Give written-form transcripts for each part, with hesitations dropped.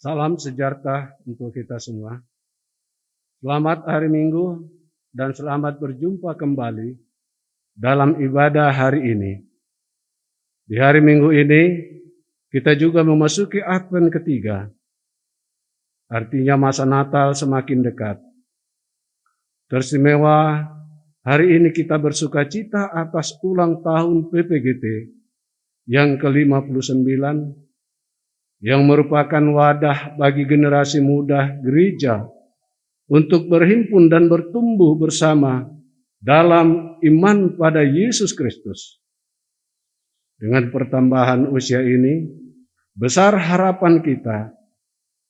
Salam sejahtera untuk kita semua. Selamat hari Minggu dan selamat berjumpa kembali dalam ibadah hari ini. Di hari Minggu ini kita juga memasuki Advent ketiga. Artinya masa Natal semakin dekat. Teristimewa hari ini kita bersukacita atas ulang tahun PPGT yang ke-59 yang merupakan wadah bagi generasi muda gereja untuk berhimpun dan bertumbuh bersama dalam iman pada Yesus Kristus. Dengan pertambahan usia ini, besar harapan kita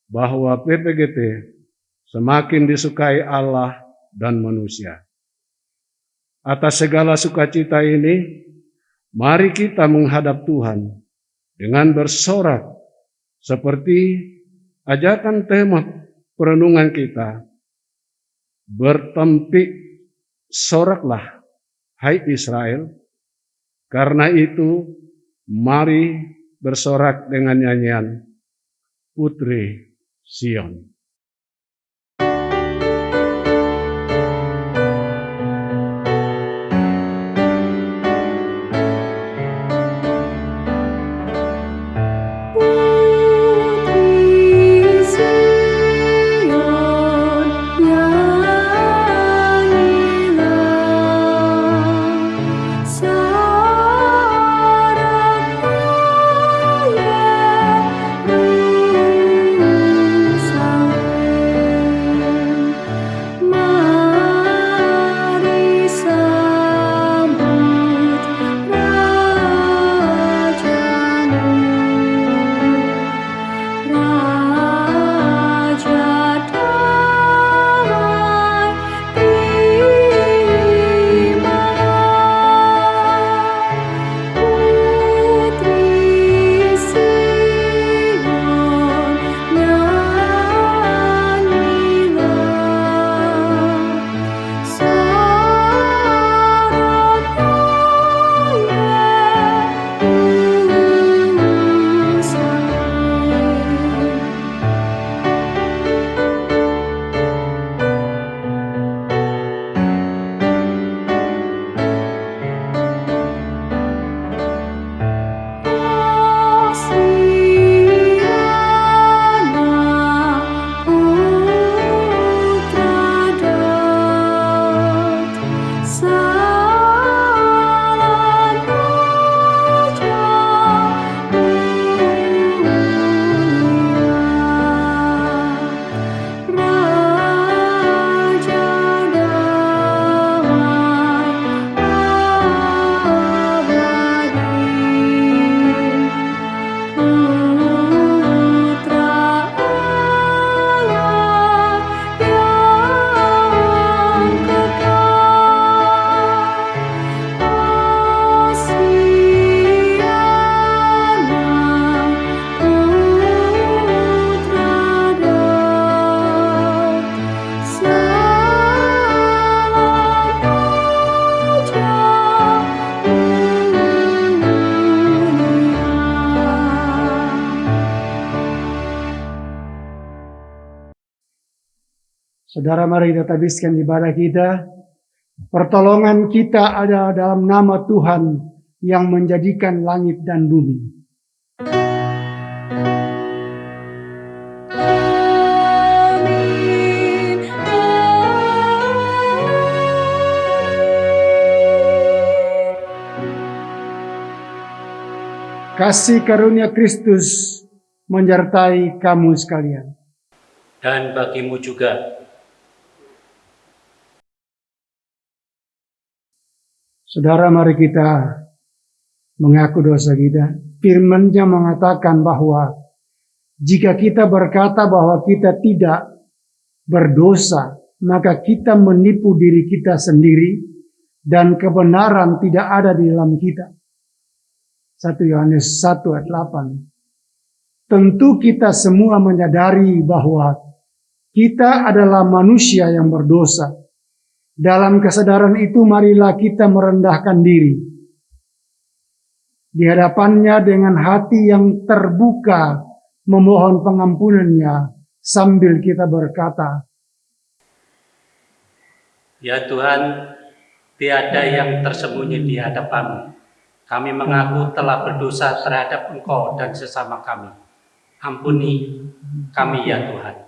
bahwa PPGT semakin disukai Allah dan manusia. Atas segala sukacita ini, mari kita menghadap Tuhan dengan bersorak seperti ajakan tema perenungan kita. Bertempik soraklah, hai Israel. Karena itu, mari bersorak dengan nyanyian Putri Sion. Saudara, mari kita habiskan ibadah kita. Pertolongan kita ada dalam nama Tuhan yang menjadikan langit dan bumi. Kasih karunia Kristus menyertai kamu sekalian. Dan bagimu juga. Saudara, mari kita mengaku dosa kita. Firman-Nya mengatakan bahwa jika kita berkata bahwa kita tidak berdosa, maka kita menipu diri kita sendiri dan kebenaran tidak ada di dalam kita. 1 Yohanes 1 ayat 8. Tentu kita semua menyadari bahwa kita adalah manusia yang berdosa. Dalam kesadaran itu marilah kita merendahkan diri di hadapannya dengan hati yang terbuka memohon pengampunannya sambil kita berkata, Ya Tuhan, tiada yang tersembunyi di hadapan-Mu. Kami mengaku telah berdosa terhadap Engkau dan sesama kami. Ampuni kami ya Tuhan.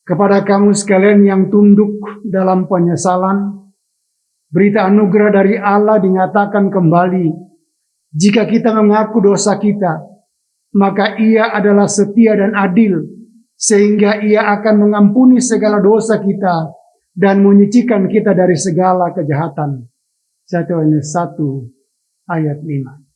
Kepada kamu sekalian yang tunduk dalam penyesalan, berita anugerah dari Allah dinyatakan kembali. Jika kita mengaku dosa kita, maka Ia adalah setia dan adil, sehingga Ia akan mengampuni segala dosa kita dan menyucikan kita dari segala kejahatan. 1 Yohanes 1 ayat 5.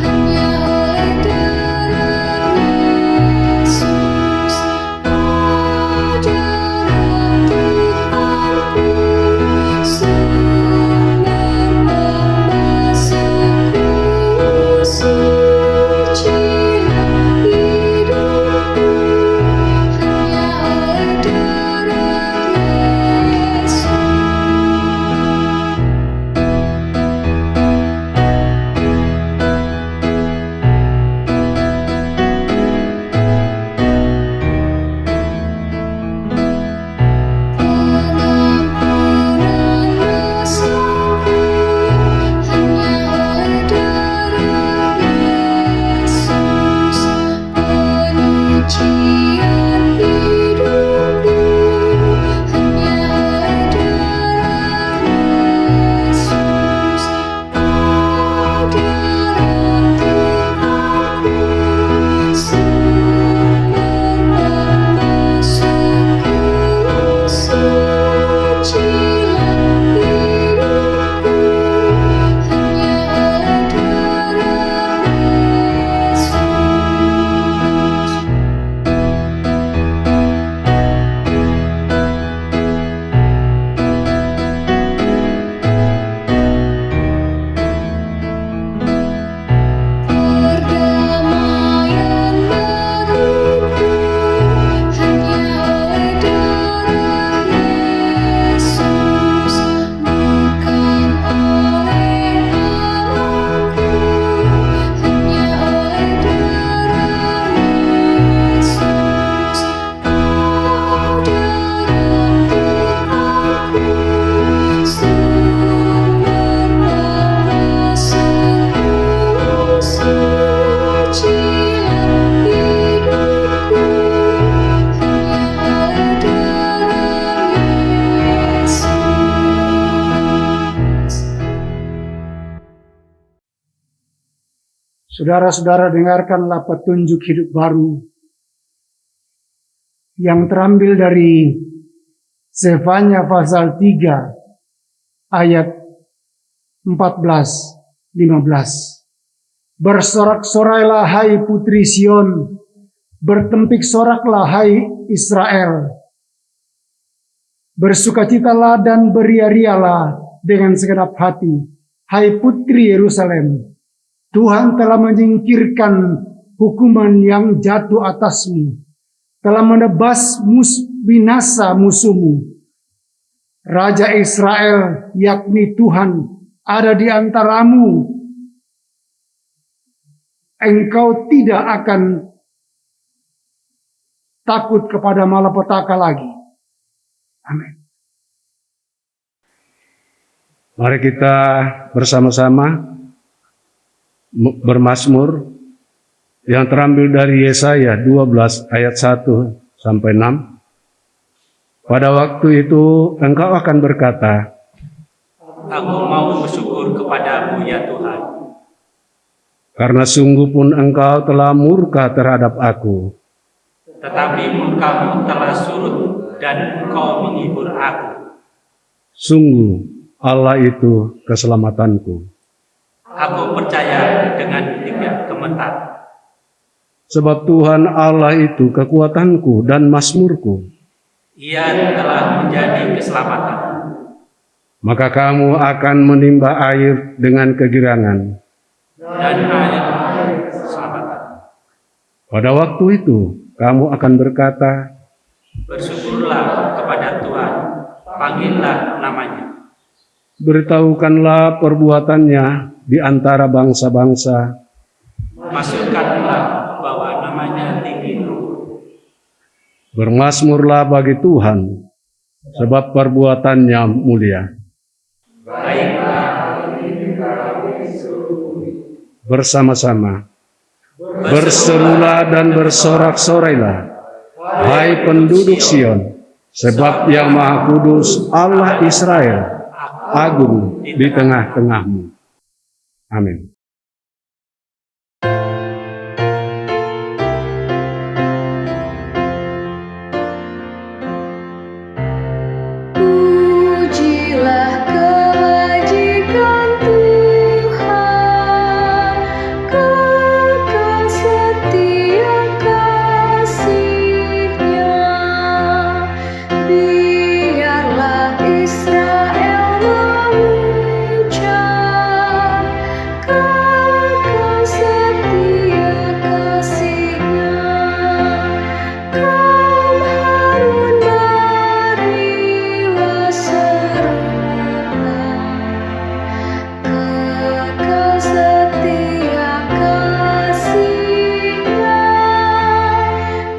Hanya oleh darah Saudara-saudara, dengarkanlah petunjuk hidup baru yang terambil dari Zefanya pasal 3 ayat 14-15. Bersorak-sorailah hai putri Sion, bertempik soraklah hai Israel. Bersukacitalah dan beria-rialah dengan segenap hati, hai putri Yerusalem. Tuhan telah menyingkirkan hukuman yang jatuh atasmu, telah menebas binasa musuhmu. Raja Israel, yakni Tuhan, ada di antaramu. Engkau tidak akan takut kepada malapetaka lagi. Amin. Mari kita bersama-sama bermazmur yang terambil dari Yesaya 12 ayat 1 sampai 6. Pada waktu itu engkau akan berkata, Aku mau bersyukur kepadamu ya Tuhan. karena sungguh pun engkau telah murka terhadap aku. Tetapi murkamu telah surut dan engkau menghibur aku. Sungguh Allah itu keselamatanku. Aku percaya dengan tidak gemetar. Sebab Tuhan Allah itu kekuatanku dan mazmurku. Ia telah menjadi keselamatan. Maka kamu akan menimba air dengan kegirangan. Dan air keselamatan. Pada waktu itu kamu akan berkata, Bersyukurlah kepada Tuhan, panggillah namanya. beritahukanlah perbuatannya di antara bangsa-bangsa. Masukkanlah bahwa namanya tinggi luhur. Bermazmurlah bagi Tuhan, sebab perbuatannya mulia. Baiklah, Bersama-sama berserulah dan bersorak-sorailah, hai penduduk Sion, sebab Yang Maha Kudus Allah Israel agung di tengah-tengahmu. Amin. Pujilah kebajikan Tuhan, kekal setia kasih-Nya. Biarlah Israel mengucap, kekal setia kasih-Nya. Kaum Harun marilah serulah, kekal setia kasih-Nya.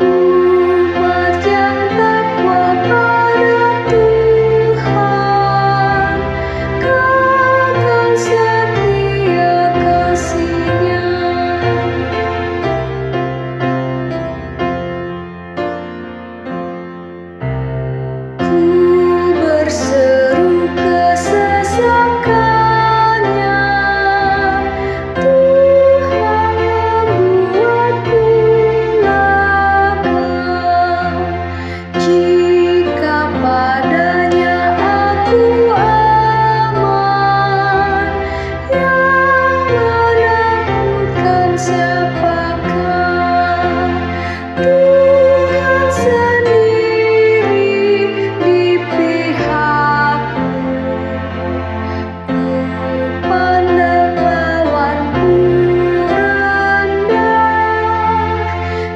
Umat yang takwa pada Tuhan, kekal setia kasih-Nya. Ku berseru kesesakannya, Tuhan membuatku lakang. Jika padanya aku aman, yang menakutkan siapakah? Tuhan sendiri di pihakku. Pandang lawanku rendah,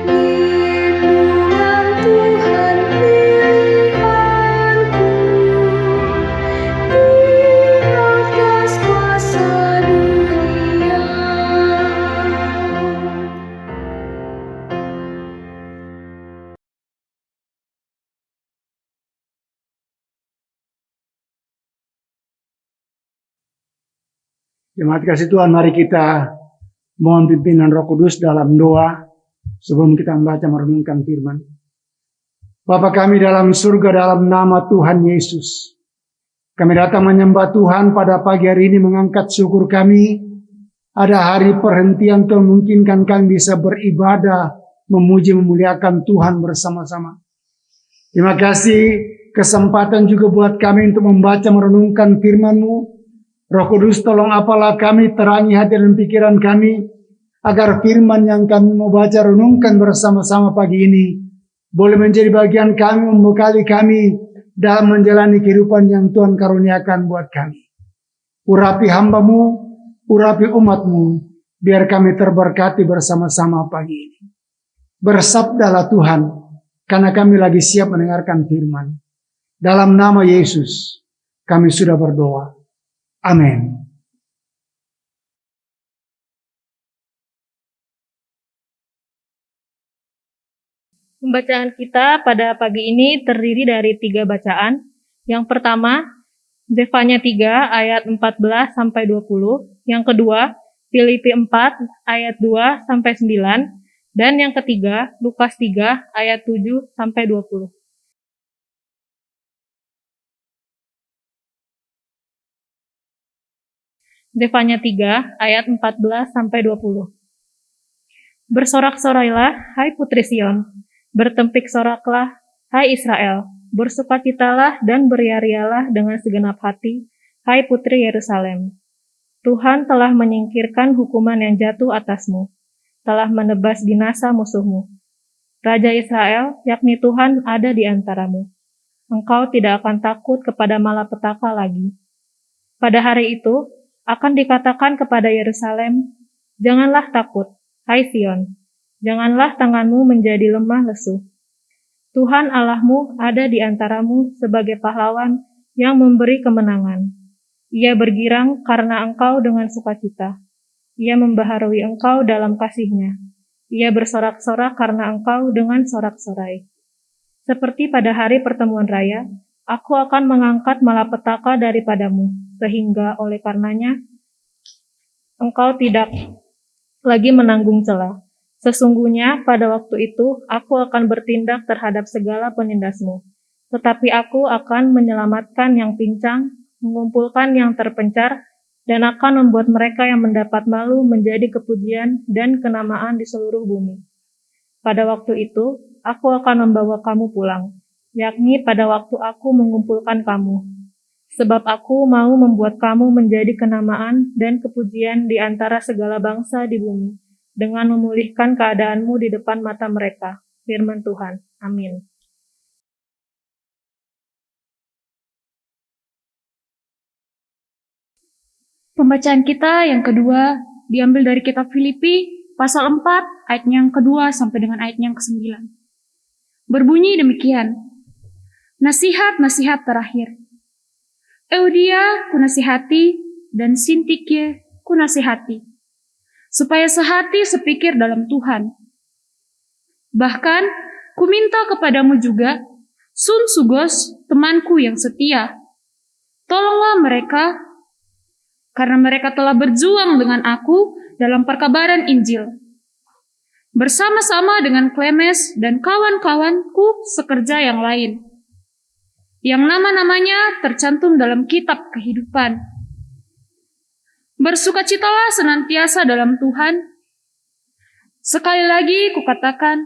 lindungan Tuhan pilihanku. Di atas kuasa dunia. Jemaat kasih Tuhan, mari kita mohon pimpinan Roh Kudus dalam doa sebelum kita membaca merenungkan firman. Bapa kami dalam surga, dalam nama Tuhan Yesus, kami datang menyembah Tuhan pada pagi hari ini, mengangkat syukur kami Ada hari perhentian Tuhan memungkinkan kami bisa beribadah, memuji, memuliakan Tuhan bersama-sama. Terima kasih kesempatan juga buat kami untuk membaca, merenungkan firman-Mu. Roh Kudus tolong apalah kami, terangi hati dan pikiran kami, agar firman yang kami mau baca, renungkan bersama-sama pagi ini boleh menjadi bagian kami, membekali kami dalam menjalani kehidupan yang Tuhan karuniakan buat kami. Urapi hamba-Mu, urapi umat-Mu, biar kami terberkati bersama-sama pagi ini. Bersabdalah Tuhan, karena kami lagi siap mendengarkan firman. Dalam nama Yesus, kami sudah berdoa. Amin. Pembacaan kita pada pagi ini terdiri dari 3 bacaan. Yang pertama, Zefanya 3 ayat 14 sampai 20. Yang kedua, Filipi 4 ayat 2 sampai 9. Dan yang ketiga, Lukas 3 ayat 7 sampai 20. Zefanya 3 ayat 14 sampai 20. Bersorak-sorailah, hai putri Sion. Bertempik soraklah, hai Israel. Bersukacitalah dan beriarialah dengan segenap hati, hai putri Yerusalem. Tuhan telah menyingkirkan hukuman yang jatuh atasmu, telah menebas binasa musuhmu. Raja Israel, yakni Tuhan, ada di antaramu. Engkau tidak akan takut kepada malapetaka lagi. Pada hari itu, akan dikatakan kepada Yerusalem, janganlah takut, hai Sion. Janganlah tanganmu menjadi lemah lesu. Tuhan Allahmu ada di antaramu sebagai pahlawan yang memberi kemenangan. Ia bergirang karena engkau dengan sukacita. Ia membaharui engkau dalam kasih-Nya. Ia bersorak-sorak karena engkau dengan sorak-sorai. Seperti pada hari pertemuan raya, aku akan mengangkat malapetaka daripadamu, sehingga oleh karenanya engkau tidak lagi menanggung celah. Sesungguhnya pada waktu itu aku akan bertindak terhadap segala penindasmu, tetapi aku akan menyelamatkan yang pincang, mengumpulkan yang terpencar, dan akan membuat mereka yang mendapat malu menjadi kepujian dan kenamaan di seluruh bumi. Pada waktu itu aku akan membawa kamu pulang, yakni pada waktu aku mengumpulkan kamu. Sebab aku mau membuat kamu menjadi kenamaan dan kepujian di antara segala bangsa di bumi, dengan memulihkan keadaanmu di depan mata mereka. Firman Tuhan. Amin. Pembacaan kita yang kedua diambil dari kitab Filipi pasal 4 ayatnya yang kedua sampai dengan ayatnya yang ke-9. Berbunyi demikian. Nasihat-nasihat terakhir. Eudia kunasihati dan Sintike kunasihati, supaya sehati sepikir dalam Tuhan. Bahkan, kuminta kepadamu juga, Sugos, temanku yang setia. Tolonglah mereka, karena mereka telah berjuang dengan aku dalam perkabaran Injil. Bersama-sama dengan Klemes dan kawan-kawanku sekerja yang lain, yang nama-namanya tercantum dalam kitab kehidupan. Bersukacitalah senantiasa dalam Tuhan. Sekali lagi kukatakan,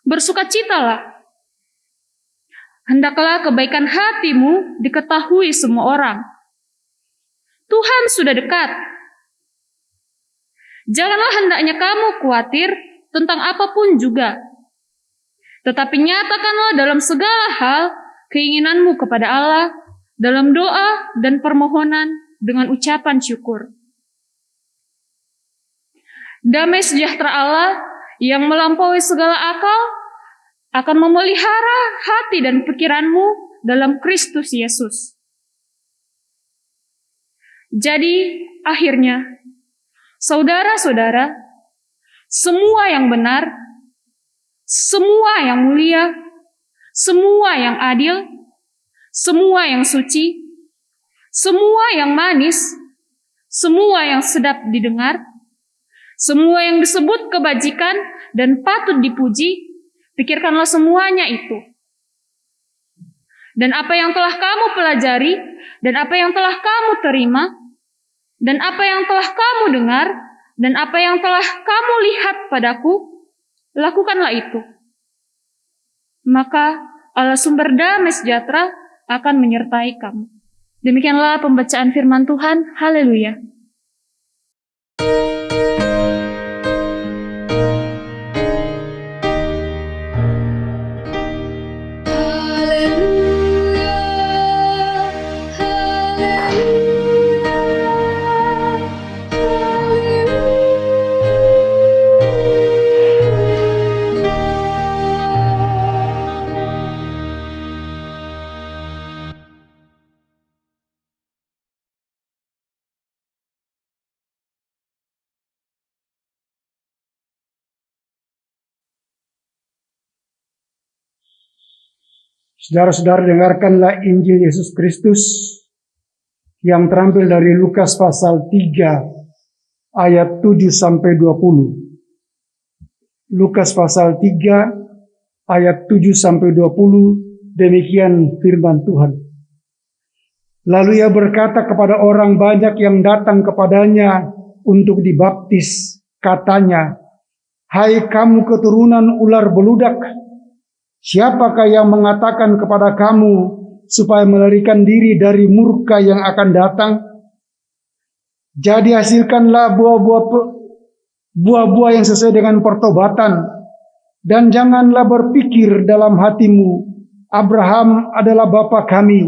bersukacitalah. Hendaklah kebaikan hatimu diketahui semua orang. Tuhan sudah dekat. Janganlah hendaknya kamu khawatir tentang apapun juga. Tetapi nyatakanlah dalam segala hal keinginanmu kepada Allah dalam doa dan permohonan dengan ucapan syukur. Damai sejahtera Allah yang melampaui segala akal akan memelihara hati dan pikiranmu dalam Kristus Yesus. Jadi, akhirnya, saudara-saudara, semua yang benar, semua yang mulia, semua yang adil, semua yang suci, semua yang manis, semua yang sedap didengar, semua yang disebut kebajikan dan patut dipuji, pikirkanlah semuanya itu. Dan apa yang telah kamu pelajari dan apa yang telah kamu terima, dan apa yang telah kamu dengar, dan apa yang telah kamu lihat padaku, lakukanlah itu. Maka Allah sumber damai sejahtera akan menyertai kamu. Demikianlah pembacaan firman Tuhan. Haleluya. Saudara-saudara, dengarkanlah Injil Yesus Kristus yang terambil dari Lukas pasal 3 ayat 7 sampai 20. Lukas pasal 3 ayat 7 sampai 20, demikian firman Tuhan. Lalu ia berkata kepada orang banyak yang datang kepadanya untuk dibaptis, katanya, "Hai kamu keturunan ular beludak, siapakah yang mengatakan kepada kamu supaya melarikan diri dari murka yang akan datang? Jadi hasilkanlah buah-buah yang sesuai dengan pertobatan, dan janganlah berpikir dalam hatimu, Abraham adalah bapa kami,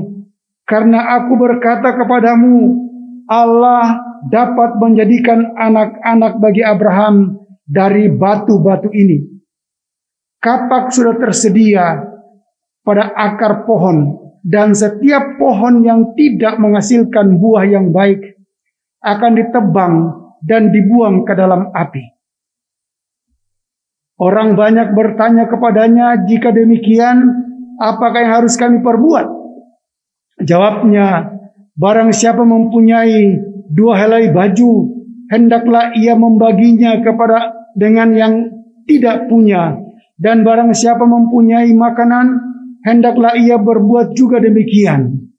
karena aku berkata kepadamu, Allah dapat menjadikan anak-anak bagi Abraham dari batu-batu ini. Kapak sudah tersedia pada akar pohon, dan setiap pohon yang tidak menghasilkan buah yang baik akan ditebang dan dibuang ke dalam api." Orang banyak bertanya kepadanya, "Jika demikian, apakah yang harus kami perbuat?" Jawabnya, "Barang siapa mempunyai 2 helai baju, hendaklah ia membaginya dengan yang tidak punya. Dan barang siapa mempunyai makanan, hendaklah ia berbuat juga demikian."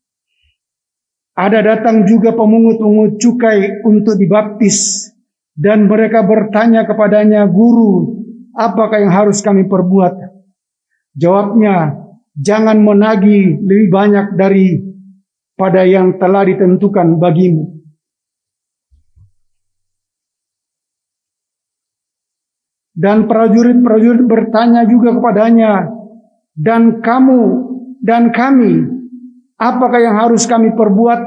Ada datang juga pemungut-pungut cukai untuk dibaptis, dan mereka bertanya kepadanya, "Guru, apakah yang harus kami perbuat?" Jawabnya, "Jangan menagih lebih banyak daripada yang telah ditentukan bagimu." Dan prajurit-prajurit bertanya juga kepadanya, "Dan kamu dan kami, apakah yang harus kami perbuat?"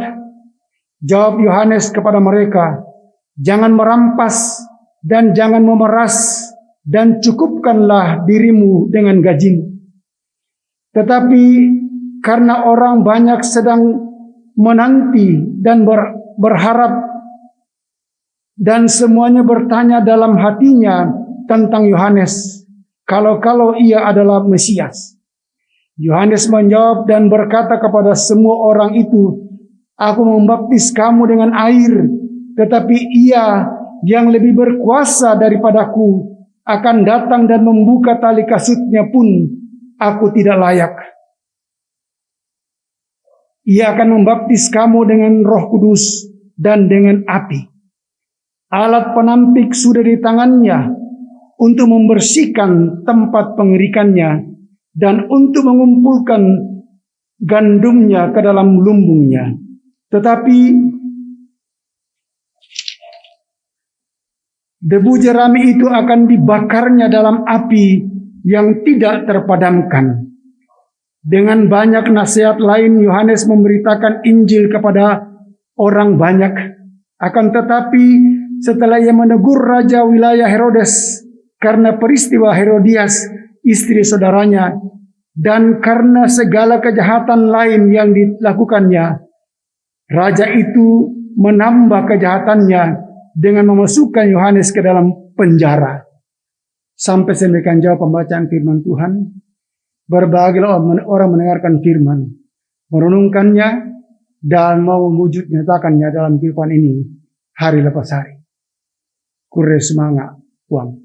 Jawab Yohanes kepada mereka, "Jangan merampas dan jangan memeras, dan cukupkanlah dirimu dengan gajimu." Tetapi karena orang banyak sedang menanti dan berharap, dan semuanya bertanya dalam hatinya tentang Yohanes, kalau ia adalah Mesias. Yohanes menjawab dan berkata kepada semua orang itu, "Aku membaptis kamu dengan air, tetapi Ia yang lebih berkuasa daripadaku akan datang, dan membuka tali kasutnya pun aku tidak layak. Ia akan membaptis kamu dengan Roh Kudus dan dengan api. Alat penampik sudah di tangannya untuk membersihkan tempat pengirikannya dan untuk mengumpulkan gandumnya ke dalam lumbungnya. Tetapi debu jerami itu akan dibakarnya dalam api yang tidak terpadamkan." Dengan banyak nasihat lain, Yohanes memberitakan Injil kepada orang banyak. Akan tetapi setelah ia menegur raja wilayah Herodes karena peristiwa Herodias, istri saudaranya, dan karena segala kejahatan lain yang dilakukannya, raja itu menambah kejahatannya dengan memasukkan Yohanes ke dalam penjara. Sampai demikian jauh pembacaan firman Tuhan. Berbahagialah orang mendengarkan firman, merenungkannya, dan mau mewujud nyatakannya dalam kehidupan ini hari lepas hari. Kure semangat, Tuhan.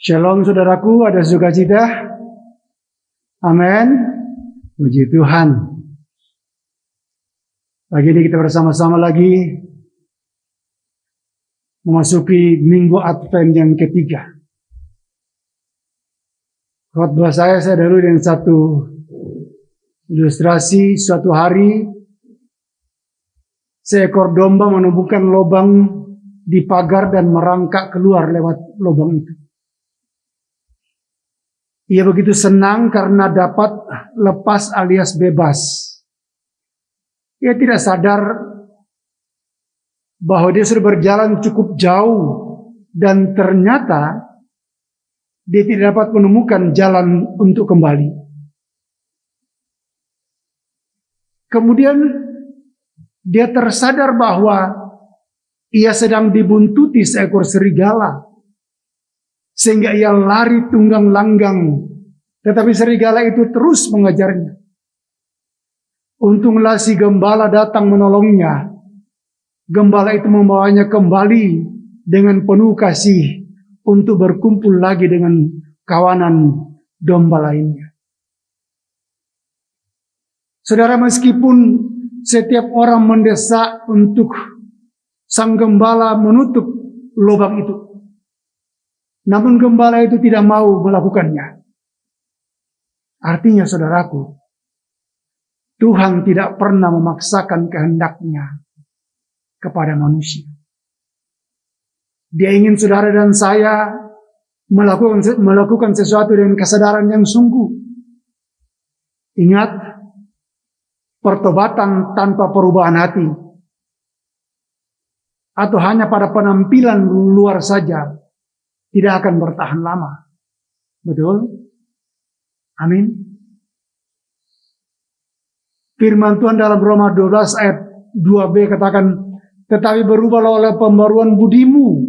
Shalom saudaraku, ada sukacita? Amin. Puji Tuhan. Pagi ini kita bersama-sama lagi memasuki minggu Advent yang ketiga. Khotbah saya dahulu dengan satu ilustrasi. Suatu hari seekor domba menemukan lubang di pagar dan merangkak keluar lewat lubang itu. Ia begitu senang karena dapat lepas alias bebas. Ia tidak sadar bahwa dia sudah berjalan cukup jauh dan ternyata dia tidak dapat menemukan jalan untuk kembali. Kemudian dia tersadar bahwa ia sedang dibuntuti seekor serigala. Sehingga ia lari tunggang langgang. Tetapi serigala itu terus mengejarnya. Untunglah si gembala datang menolongnya. Gembala itu membawanya kembali dengan penuh kasih untuk berkumpul lagi dengan kawanan domba lainnya. Saudara, meskipun setiap orang mendesak untuk sang gembala menutup lubang itu, namun gembala itu tidak mau melakukannya. Artinya saudaraku, Tuhan tidak pernah memaksakan kehendaknya kepada manusia. Dia ingin saudara dan saya melakukan sesuatu dengan kesadaran yang sungguh. Ingat, pertobatan tanpa perubahan hati atau hanya pada penampilan luar saja tidak akan bertahan lama. Betul? Amin. Firman Tuhan dalam Roma 12 ayat 2b katakan, tetapi berubahlah oleh pembaruan budimu,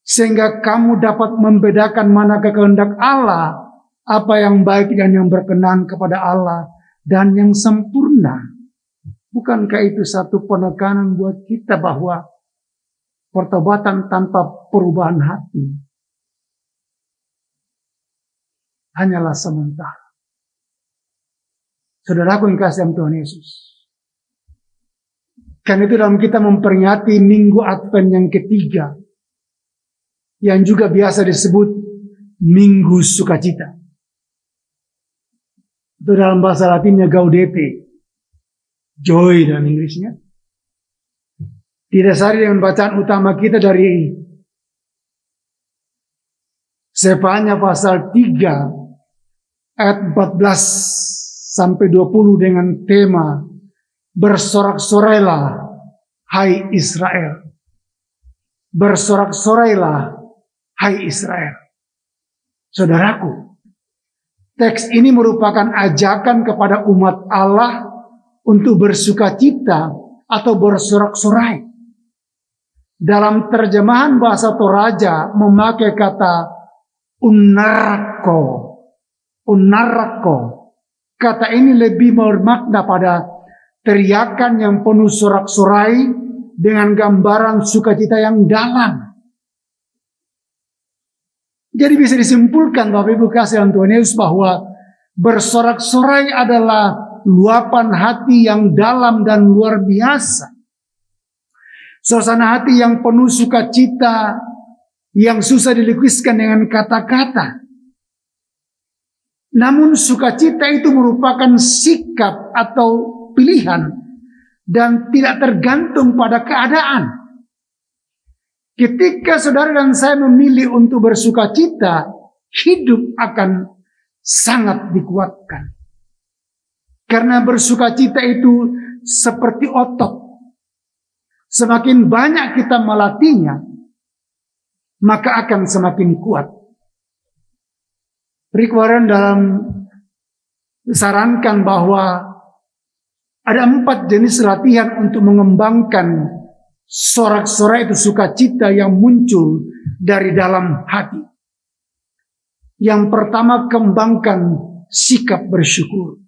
sehingga kamu dapat membedakan mana kehendak Allah, apa yang baik dan yang berkenan kepada Allah, dan yang sempurna. Bukankah itu satu penekanan buat kita bahwa pertobatan tanpa perubahan hati hanyalah sementara. Saudaraku yang kasih Tuhan Yesus, karena itu dalam kita memperingati minggu Advent yang ketiga, yang juga biasa disebut Minggu Sukacita. Itu dalam bahasa Latinnya Gaudete, joy dalam Inggrisnya. Didasari dengan bacaan utama kita dari Sefanya pasal 3 ayat 14 sampai 20 dengan tema bersorak-sorailah hai Israel. Bersorak-sorailah hai Israel. Saudaraku, teks ini merupakan ajakan kepada umat Allah untuk bersukacita atau bersorak-sorai. Dalam terjemahan bahasa Toraja memakai kata unarako. Unarako. Kata ini lebih bermakna pada teriakan yang penuh sorak-sorai dengan gambaran sukacita yang dalam. Jadi bisa disimpulkan Bapak Ibu kasih Tuhan Yesus bahwa bersorak-sorai adalah luapan hati yang dalam dan luar biasa. Suasana hati yang penuh sukacita yang susah dilukiskan dengan kata-kata. Namun sukacita itu merupakan sikap atau pilihan dan tidak tergantung pada keadaan. Ketika saudara dan saya memilih untuk bersukacita, hidup akan sangat dikuatkan. Karena bersukacita itu seperti otot. Semakin banyak kita melatihnya, maka akan semakin kuat. Rick Warren dalam sarankan bahwa ada 4 jenis latihan untuk mengembangkan sorak-sorai itu sukacita yang muncul dari dalam hati. Yang pertama, kembangkan sikap bersyukur.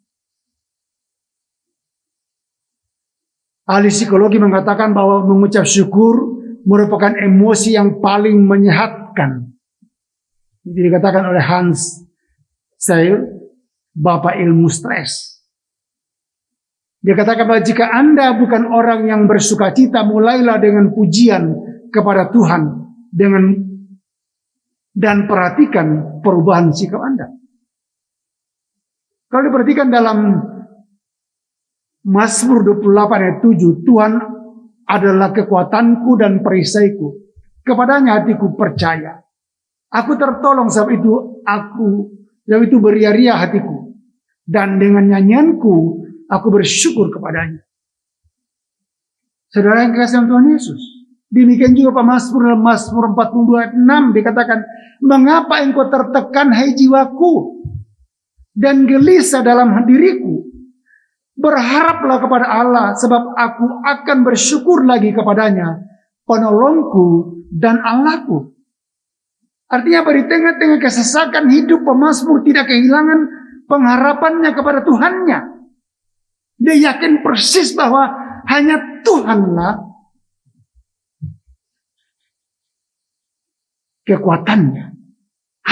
Ahli psikologi mengatakan bahwa mengucap syukur merupakan emosi yang paling menyehatkan Itu dikatakan oleh Hans Seil, Bapak ilmu stres. Dia katakan bahwa jika Anda bukan orang yang bersuka cita, mulailah dengan pujian kepada Tuhan dan perhatikan perubahan sikap Anda. Kalau diperhatikan dalam Mazmur 28 ayat 7, Tuhan adalah kekuatanku dan perisaiku. Kepadanya hatiku percaya. Aku tertolong sebab itu beria-ria hatiku. Dan dengan nyanyianku aku bersyukur kepadanya. Saudara yang kasih Tuhan Yesus. Demikian juga Mazmur dalam Mazmur 42 ayat 6 dikatakan, mengapa engkau tertekan hai jiwaku dan gelisah dalam diriku? Berharaplah kepada Allah, sebab aku akan bersyukur lagi kepadanya, penolongku dan Allahku. Artinya apa? Di tengah-tengah kesesakan hidup, pemazmur tidak kehilangan pengharapannya kepada Tuhannya. Dia yakin persis bahwa hanya Tuhanlah kekuatannya.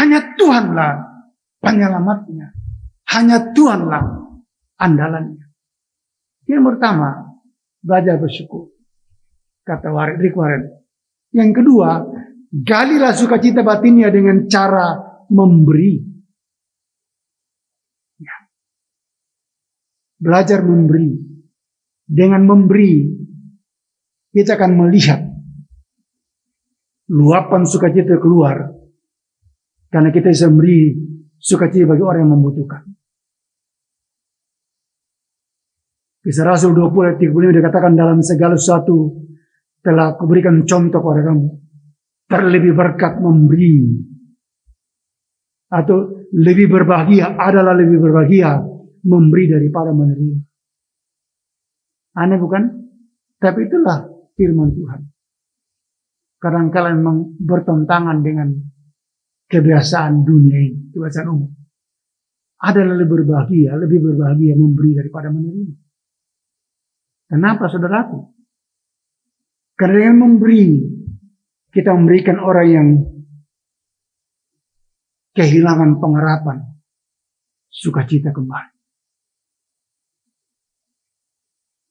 Hanya Tuhanlah penyelamatnya. Hanya Tuhanlah andalannya. Yang pertama, belajar bersyukur. Kata Rick Warren. Yang kedua, galilah sukacita batinnya dengan cara memberi. Ya. Belajar memberi. Dengan memberi, kita akan melihat luapan sukacita keluar. Karena kita bisa memberi sukacita bagi orang yang membutuhkan. Kisah Rasul 20 ayat 35 dikatakan, dalam segala sesuatu telah kuberikan contoh kepada kamu. Terlebih berkat memberi. Atau lebih berbahagia, adalah lebih berbahagia memberi daripada menerima. Aneh bukan? Tapi itulah firman Tuhan. Kadang-kadang memang bertentangan dengan kebiasaan dunia ini, kebiasaan umum. Adalah lebih berbahagia memberi daripada menerima. Kenapa saudaraku? Karena dengan memberi, kita memberikan orang yang kehilangan pengharapan, sukacita kembali.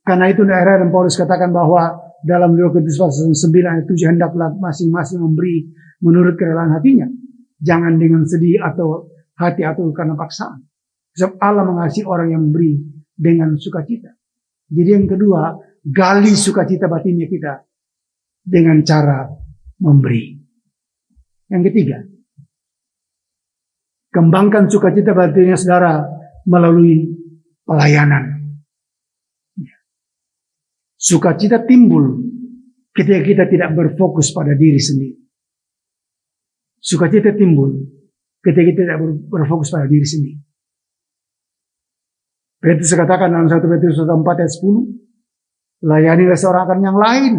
Karena itu daerah dan Paulus katakan bahwa dalam 2 Korintus 9 ayat 7, hendaklah masing-masing memberi menurut kerelaan hatinya. Jangan dengan sedih atau hati atau karena paksaan. Sebab Allah mengasihi orang yang memberi dengan sukacita. Jadi yang kedua, gali sukacita batinnya kita dengan cara memberi. Yang ketiga, kembangkan sukacita batinnya saudara melalui pelayanan. Sukacita timbul ketika kita tidak berfokus pada diri sendiri. Sukacita timbul ketika kita tidak berfokus pada diri sendiri. Petrus katakan dalam 1 Petrus 4 ayat 10, layanilah seorang akan yang lain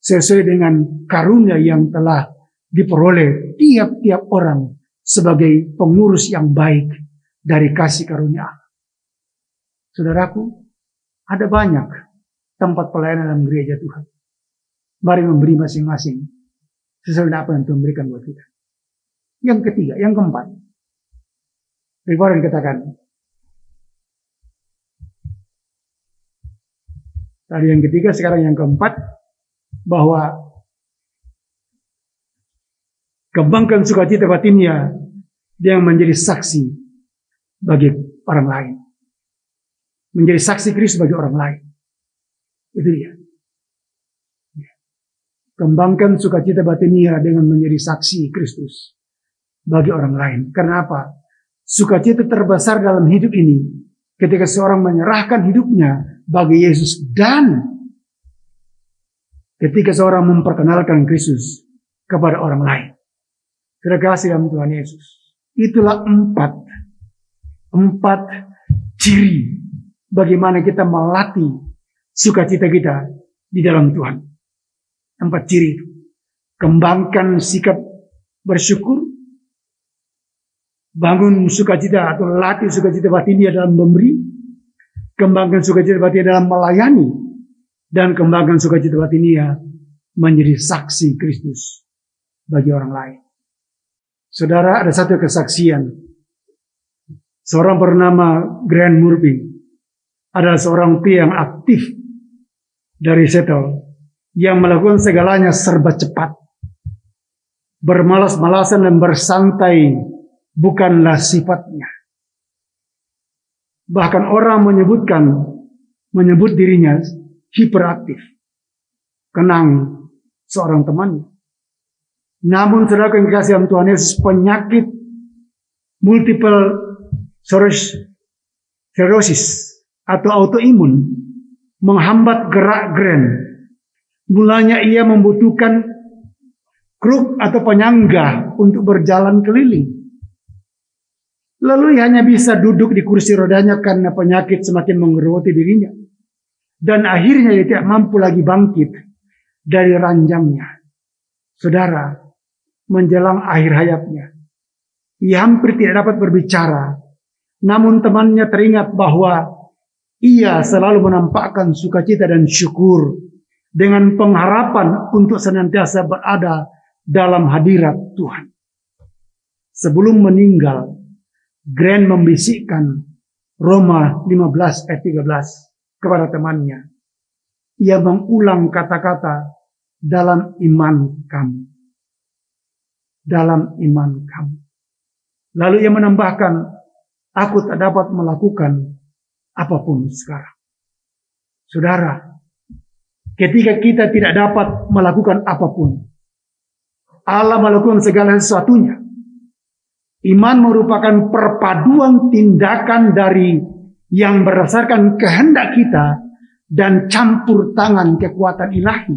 sesuai dengan karunia yang telah diperoleh tiap-tiap orang sebagai pengurus yang baik dari kasih karunia Allah. Saudaraku, ada banyak tempat pelayanan dalam gereja Tuhan. Mari memberi masing-masing sesuai dengan apa yang Tuhan berikan buat kita. Yang ketiga, yang keempat, Ribuan katakan, tadi yang ketiga, sekarang yang keempat, bahwa kembangkan sukacita batinnya dia menjadi saksi bagi orang lain. Menjadi saksi Kristus bagi orang lain. Itu dia. Kembangkan sukacita batinnya dengan menjadi saksi Kristus bagi orang lain. Karena apa? Sukacita terbesar dalam hidup ini ketika seorang menyerahkan hidupnya bagi Yesus dan ketika seorang memperkenalkan Kristus kepada orang lain. Terima kasih dalam Tuhan Yesus. Itulah empat ciri bagaimana kita melatih sukacita kita di dalam Tuhan. 4 ciri itu. Kembangkan sikap bersyukur. Bangun sukacita atau latih sukacita batinnya dalam memberi. Kembangkan sukacita batinnya dalam melayani. Dan kembangkan sukacita batinnya menjadi saksi Kristus bagi orang lain. Saudara, ada satu kesaksian. Seorang bernama Grant Murphy adalah seorang pria yang aktif dari Seattle yang melakukan segalanya serba cepat. Bermalas-malasan dan bersantai bukanlah sifatnya. Bahkan orang menyebut dirinya hiperaktif. Kenang seorang temannya. Namun saudara yang dikasihi dalam Tuhan Yesus, penyakit multiple sclerosis atau autoimun menghambat gerak Grant. Mulanya ia membutuhkan kruk atau penyangga untuk berjalan keliling. Lalu ia hanya bisa duduk di kursi rodanya karena penyakit semakin menggerogoti dirinya. Dan akhirnya dia tidak mampu lagi bangkit dari ranjangnya. Saudara, menjelang akhir hayatnya, ia hampir tidak dapat berbicara. Namun temannya teringat bahwa ia selalu menampakkan sukacita dan syukur dengan pengharapan untuk senantiasa berada dalam hadirat Tuhan. Sebelum meninggal, Grant membisikkan Roma 15 ayat 13 kepada temannya. Ia mengulang kata-kata dalam iman kamu. Dalam iman kamu. Lalu ia menambahkan, aku tak dapat melakukan apapun sekarang. Saudara, ketika kita tidak dapat melakukan apapun, Allah melakukan segala sesuatunya. Iman merupakan perpaduan tindakan dari yang berdasarkan kehendak kita dan campur tangan kekuatan ilahi.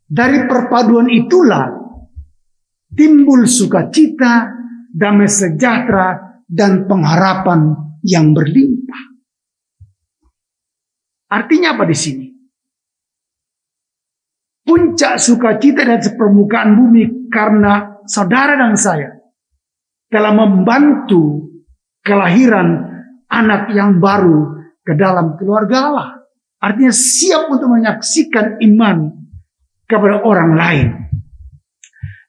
Dari perpaduan itulah timbul sukacita, damai sejahtera, dan pengharapan yang berlimpah. Artinya apa di sini? Puncak sukacita dan permukaan bumi karena saudara dan saya telah membantu kelahiran anak yang baru ke dalam keluarga Allah. Artinya siap untuk menyaksikan iman kepada orang lain.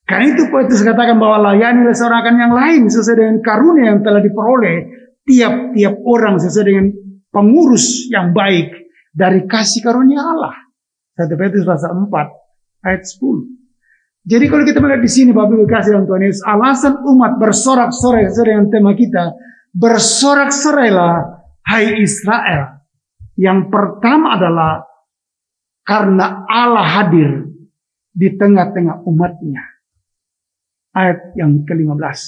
Karena itu Petrus katakan bahwa layanilah seorang akan yang lain sesuai dengan karunia yang telah diperoleh tiap-tiap orang sesuai dengan pengurus yang baik dari kasih karunia Allah. 1 Petrus pasal 4 ayat 10. Jadi kalau kita melihat di sini Bapak Ibu kasih dalam Tuhan Yesus, alasan umat bersorak-sorai sesuai dengan tema kita, bersorak-sorailah hai Israel. Yang pertama adalah karena Allah hadir di tengah-tengah umatnya. Ayat yang ke-15.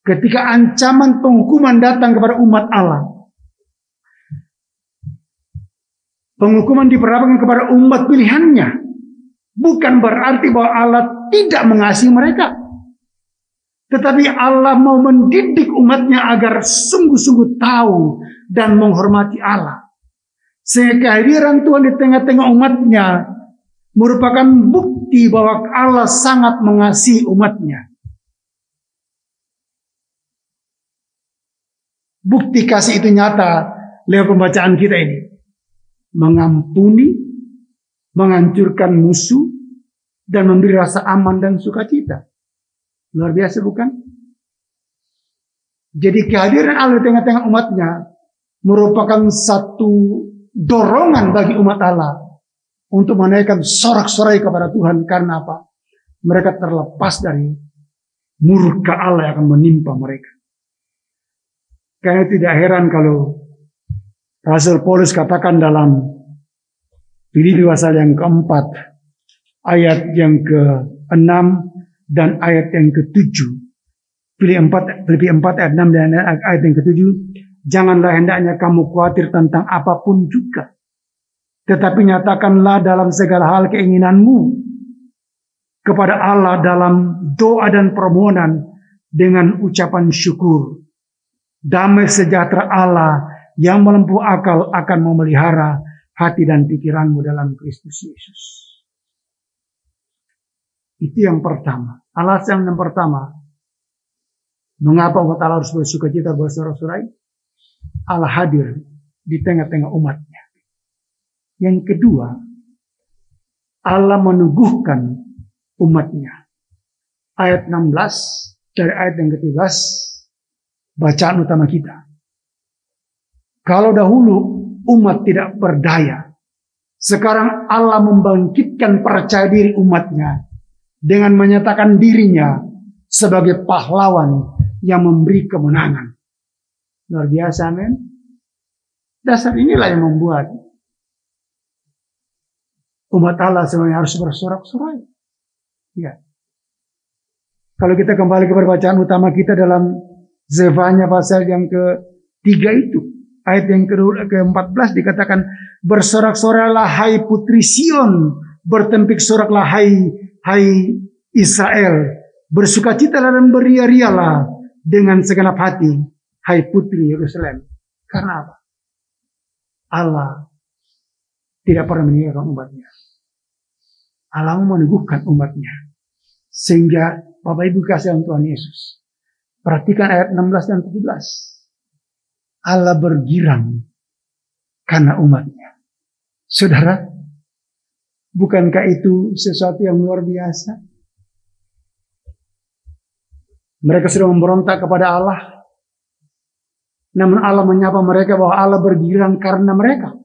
Ketika ancaman penghukuman datang kepada umat Allah, penghukuman diperlakukan kepada umat pilihannya. Bukan berarti bahwa Allah tidak mengasihi mereka. Tetapi Allah mau mendidik umatnya agar sungguh-sungguh tahu dan menghormati Allah. Sehingga kehadiran Tuhan di tengah-tengah umatnya merupakan bukti bahwa Allah sangat mengasihi umatnya. Bukti kasih itu nyata lewat pembacaan kita ini. Mengampuni, menghancurkan musuh, dan memberi rasa aman dan sukacita. Luar biasa bukan? Jadi kehadiran Allah di tengah-tengah umatnya merupakan satu dorongan bagi umat Allah untuk menaikkan sorak-sorai kepada Tuhan. Karena apa? Mereka terlepas dari murka Allah yang akan menimpa mereka. Karena tidak heran kalau Rasul Paulus katakan dalam Filipi pasal yang keempat, ayat yang ke-6 dan ayat yang ke-7. Filipi 4 ayat 6 dan ayat yang ke-7. Janganlah hendaknya kamu khawatir tentang apapun juga. Tetapi nyatakanlah dalam segala hal keinginanmu kepada Allah dalam doa dan permohonan dengan ucapan syukur. Damai sejahtera Allah yang melampaui akal akan memelihara hati dan pikiranmu dalam Kristus Yesus. Itu yang pertama. Alasan yang pertama, mengapa umat Allah harus bersukacita bersorak-sorai? Allah hadir di tengah-tengah umatnya. Yang kedua, Allah meneguhkan umatnya. ayat 16 dari ayat yang ke-13 bacaan utama kita. Kalau dahulu umat tidak berdaya, sekarang Allah membangkitkan percaya diri umatnya dengan menyatakan dirinya sebagai pahlawan yang memberi kemenangan. Luar biasa, amin. Dasar inilah yang membuat umat Allah sebenarnya harus bersorak-sorai. Ya. Kalau kita kembali kepada bacaan utama kita dalam Zefanya pasal yang ke-3 itu, ayat yang ke-14 dikatakan, bersorak-soraklah hai putri Sion, bertempik soraklah hai Israel, bersukacitalah dan beria-rialah dengan segenap hati, hai putri Yerusalem. Karena apa? Allah tidak pernah meninggalkan umatnya. Allah meneguhkan umatnya. Sehingga Bapak Ibu kasihan Tuhan Yesus, perhatikan ayat 16 dan 17. Allah bergirang karena umatnya. Saudara, bukankah itu sesuatu yang luar biasa? Mereka sudah memberontak kepada Allah, namun Allah menyapa mereka bahwa Allah bergirang karena mereka.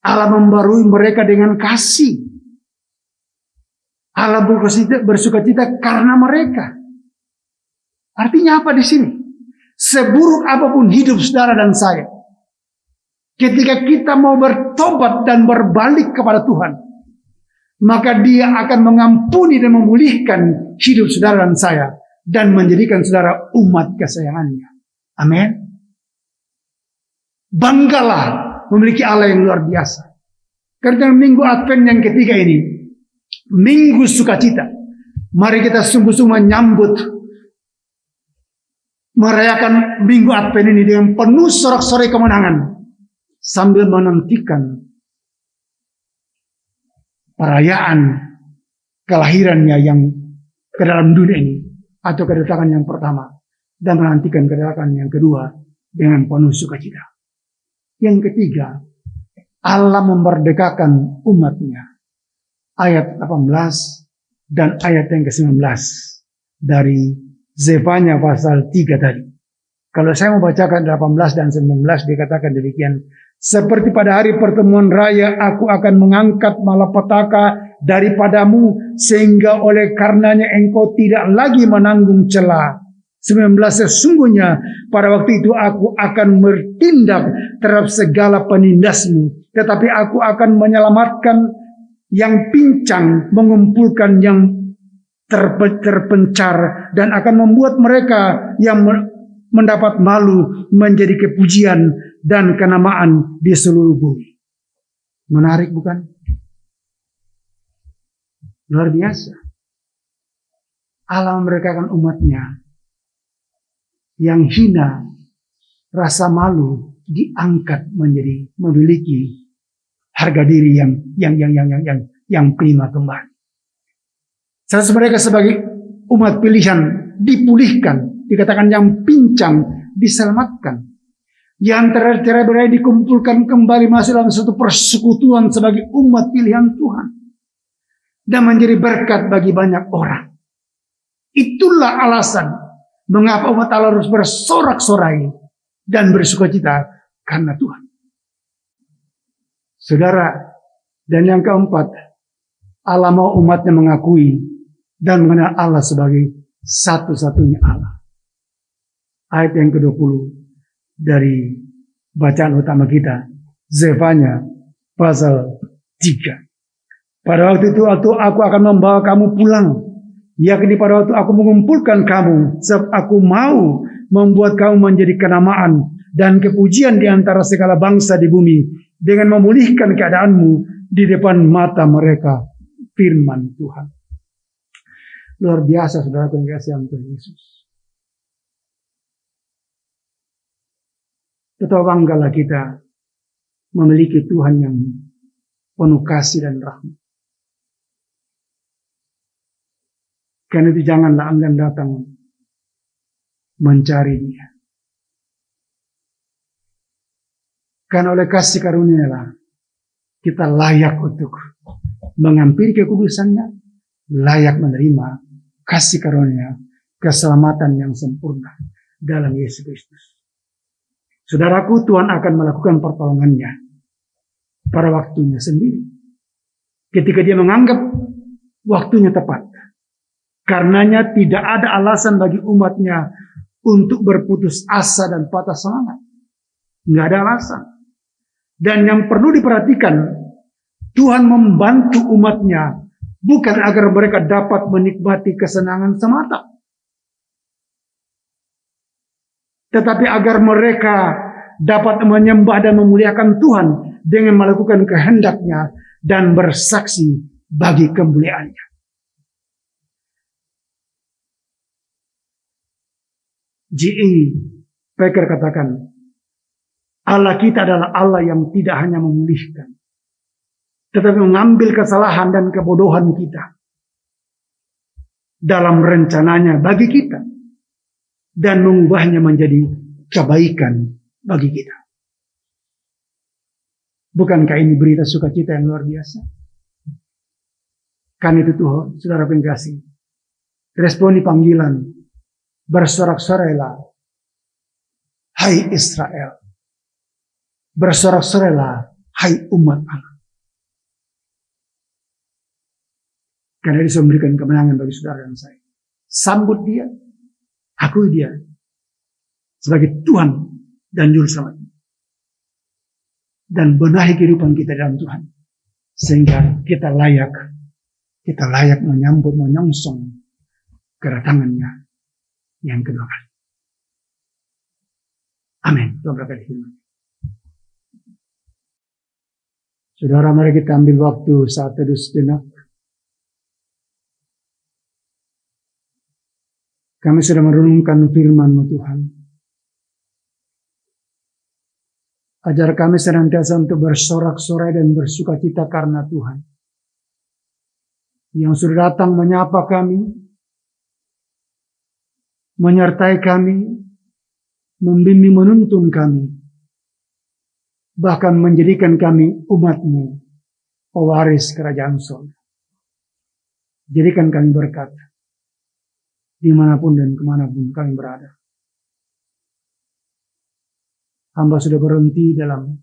Allah membarui mereka dengan kasih. Allah bersukacita karena mereka. Artinya apa di sini? Seburuk apapun hidup saudara dan saya, ketika kita mau bertobat dan berbalik kepada Tuhan, maka Dia akan mengampuni dan memulihkan hidup saudara dan saya, dan menjadikan saudara umat kesayangannya. Amin. Banggalah memiliki Allah yang luar biasa. Karena minggu Advent yang ketiga ini, minggu sukacita, mari kita sungguh-sungguh menyambut, merayakan minggu Advent ini dengan penuh sorak-sorai kemenangan, sambil menantikan perayaan kelahirannya yang ke dalam dunia ini, atau kedatangan yang pertama, dan menantikan kedatangan yang kedua dengan penuh sukacita. Yang ketiga, Allah memerdekakan umatnya. Ayat 18 dan ayat yang ke-19 dari Zefanya pasal 3 tadi. Kalau saya membacakan 18 dan 19 dikatakan demikian. Seperti pada hari pertemuan raya, aku akan mengangkat malapetaka daripadamu, sehingga oleh karenanya engkau tidak lagi menanggung celah. 19, sesungguhnya pada waktu itu aku akan bertindak terhadap segala penindasmu, tetapi aku akan menyelamatkan yang pincang, mengumpulkan yang terpencar, dan akan membuat mereka yang mendapat malu menjadi kepujian dan kenamaan di seluruh bumi. Menarik bukan? Luar biasa. Allah memerdekakan umatnya. Yang hina, rasa malu diangkat menjadi memiliki harga diri yang prima kembali. Seharusnya mereka sebagai umat pilihan dipulihkan, dikatakan yang pincang diselamatkan, yang tercerai-berai dikumpulkan kembali masuk dalam suatu persekutuan sebagai umat pilihan Tuhan, dan menjadi berkat bagi banyak orang. Itulah alasan mengapa umat Allah harus bersorak-sorai dan bersukacita karena Tuhan. Saudara, dan yang keempat, Allah mau umatnya mengakui dan mengenal Allah sebagai satu-satunya Allah. Ayat yang ke-20 dari bacaan utama kita, Zefanya pasal 3. Pada waktu itu aku akan membawa kamu pulang, yakni pada waktu aku mengumpulkan kamu, sebab aku mau membuat kamu menjadi kenamaan dan kepujian di antara segala bangsa di bumi, dengan memulihkan keadaanmu di depan mata mereka. Firman Tuhan. Luar biasa, saudara yang dikasihi Tuhan Yesus. Betapa banggalah kita memiliki Tuhan yang penuh kasih dan rahmat. Karena itu janganlah enggan datang mencari Dia. Karena oleh kasih karunia-Nya kita layak untuk menghampiri kekudusan-Nya layak menerima kasih karunia keselamatan yang sempurna dalam Yesus Kristus. Saudaraku, Tuhan akan melakukan pertolongannya pada waktunya sendiri. Ketika dia menganggap waktunya tepat. Karenanya tidak ada alasan bagi umatnya untuk berputus asa dan patah semangat. Nggak ada alasan. Dan yang perlu diperhatikan, Tuhan membantu umatnya bukan agar mereka dapat menikmati kesenangan semata, tetapi agar mereka dapat menyembah dan memuliakan Tuhan dengan melakukan kehendak-Nya dan bersaksi bagi kemuliaan-Nya. G.E. Packer katakan, Allah kita adalah Allah yang tidak hanya memulihkan, tetapi mengambil kesalahan dan kebodohan kita dalam rencananya bagi kita dan mengubahnya menjadi kebaikan bagi kita. Bukankah ini berita sukacita yang luar biasa? Kan itu Tuhan, saudara pengasih, responi panggilan, bersorak-sorailah, hai Israel, bersorak-sorailah, hai umat Allah. Karena dia memberikan kemenangan bagi saudara dan saya. Sambut dia, akui dia sebagai Tuhan dan Juru Selamat. Dan benahi kehidupan kita dalam Tuhan. Sehingga kita layak menyambut, menyongsong kedatangannya yang kedua kali. Amin. Tuhan berkati firman. Saudara, mari kita ambil waktu saat teduh sejenak. Kami sudah merenungkan firman-Mu Tuhan. Ajar kami senantiasa untuk bersorak-sorai dan bersukacita karena Tuhan. Yang sudah datang menyapa kami, menyertai kami, membimbing menuntun kami, bahkan menjadikan kami umat-Mu, pewaris kerajaan surga. Jadikan kami berkat, dimanapun dan kemanapun kami berada. Hamba sudah berhenti dalam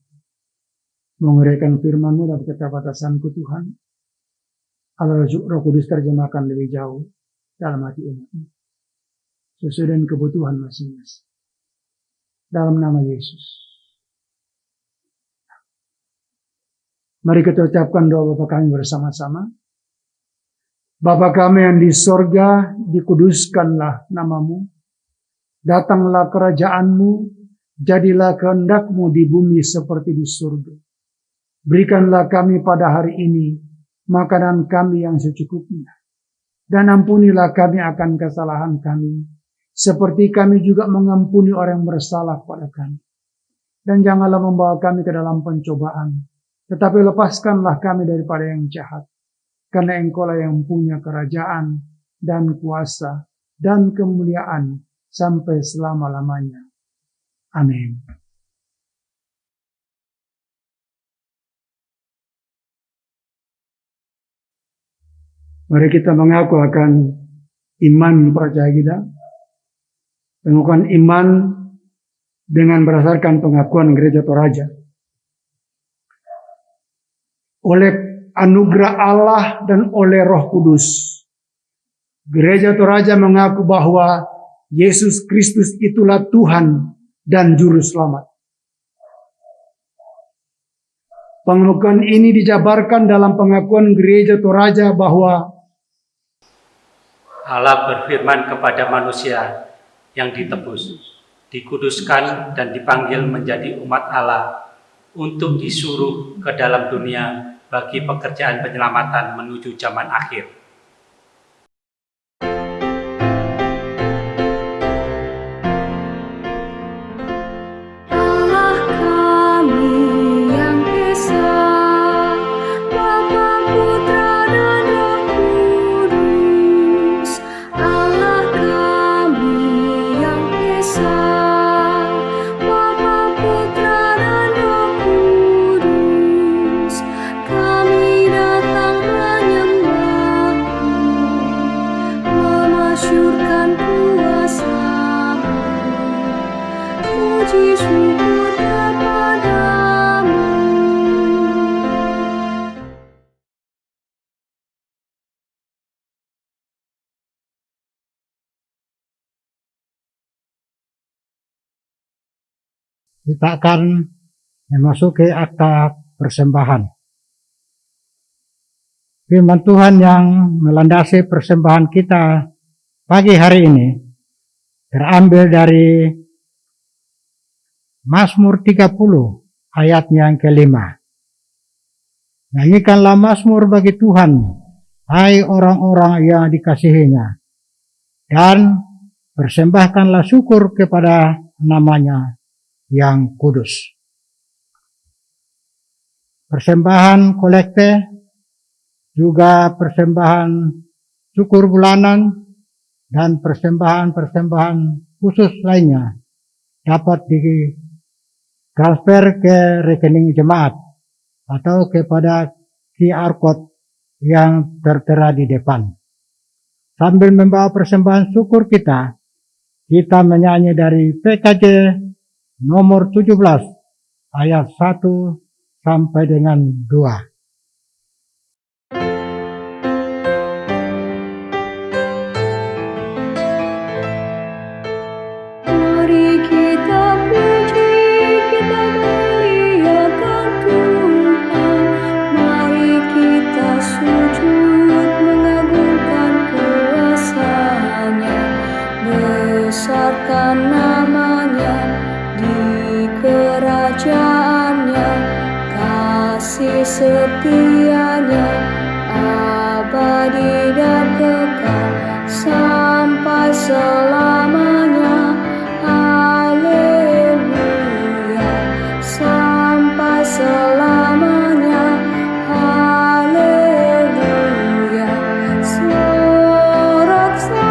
menguraikan firman-Mu dan keterbatasanku Tuhan. Allah Roh Kudus terjemahkan lebih jauh dalam hati umat-Mu, sesuai dengan kebutuhan masing-masing. Dalam nama Yesus. Mari kita ucapkan doa Bapa kami bersama-sama. Bapa kami yang di sorga, dikuduskanlah nama-Mu. Datanglah kerajaan-Mu, jadilah kehendak-Mu di bumi seperti di surga. Berikanlah kami pada hari ini makanan kami yang secukupnya. Dan ampunilah kami akan kesalahan kami, seperti kami juga mengampuni orang yang bersalah kepada kami. Dan janganlah membawa kami ke dalam pencobaan, tetapi lepaskanlah kami daripada yang jahat. Karena Engkau-lah yang punya kerajaan dan kuasa dan kemuliaan sampai selama-lamanya. Amin. Mari kita mengaku akan iman percaya kita. Mengakukan iman dengan berdasarkan pengakuan Gereja Toraja. Oleh anugerah Allah dan oleh Roh Kudus, Gereja Toraja mengaku bahwa Yesus Kristus itulah Tuhan dan Juru Selamat. Pengakuan ini dijabarkan dalam pengakuan Gereja Toraja bahwa Allah berfirman kepada manusia yang ditebus, dikuduskan dan dipanggil menjadi umat Allah untuk disuruh ke dalam dunia bagi pekerjaan penyelamatan menuju zaman akhir. Kami datang menyembah Kita akan memasuki akta persembahan. Firman Tuhan yang melandasi persembahan kita pagi hari ini terambil dari Mazmur 30 ayatnya yang kelima. Nyanyikanlah Mazmur bagi Tuhan, hai orang-orang yang dikasihinya, dan persembahkanlah syukur kepada namanya yang kudus. Persembahan kolekte, juga persembahan syukur bulanan, dan persembahan-persembahan khusus lainnya dapat ditransfer ke rekening jemaat atau kepada QR code yang tertera di depan. Sambil membawa persembahan syukur kita menyanyi dari PKJ nomor 17 ayat 1 sampai dengan 2. Mari kita puji, kita muliakan Tuhan. Mari kita sujud mengagungkan kuasa-Nya. Besarkan namanya di kerajaan-Nya. Kasih setia-Nya abadi dan kekal sampai selamanya. Haleluya, sampai selamanya. Haleluya. Sorak-sorak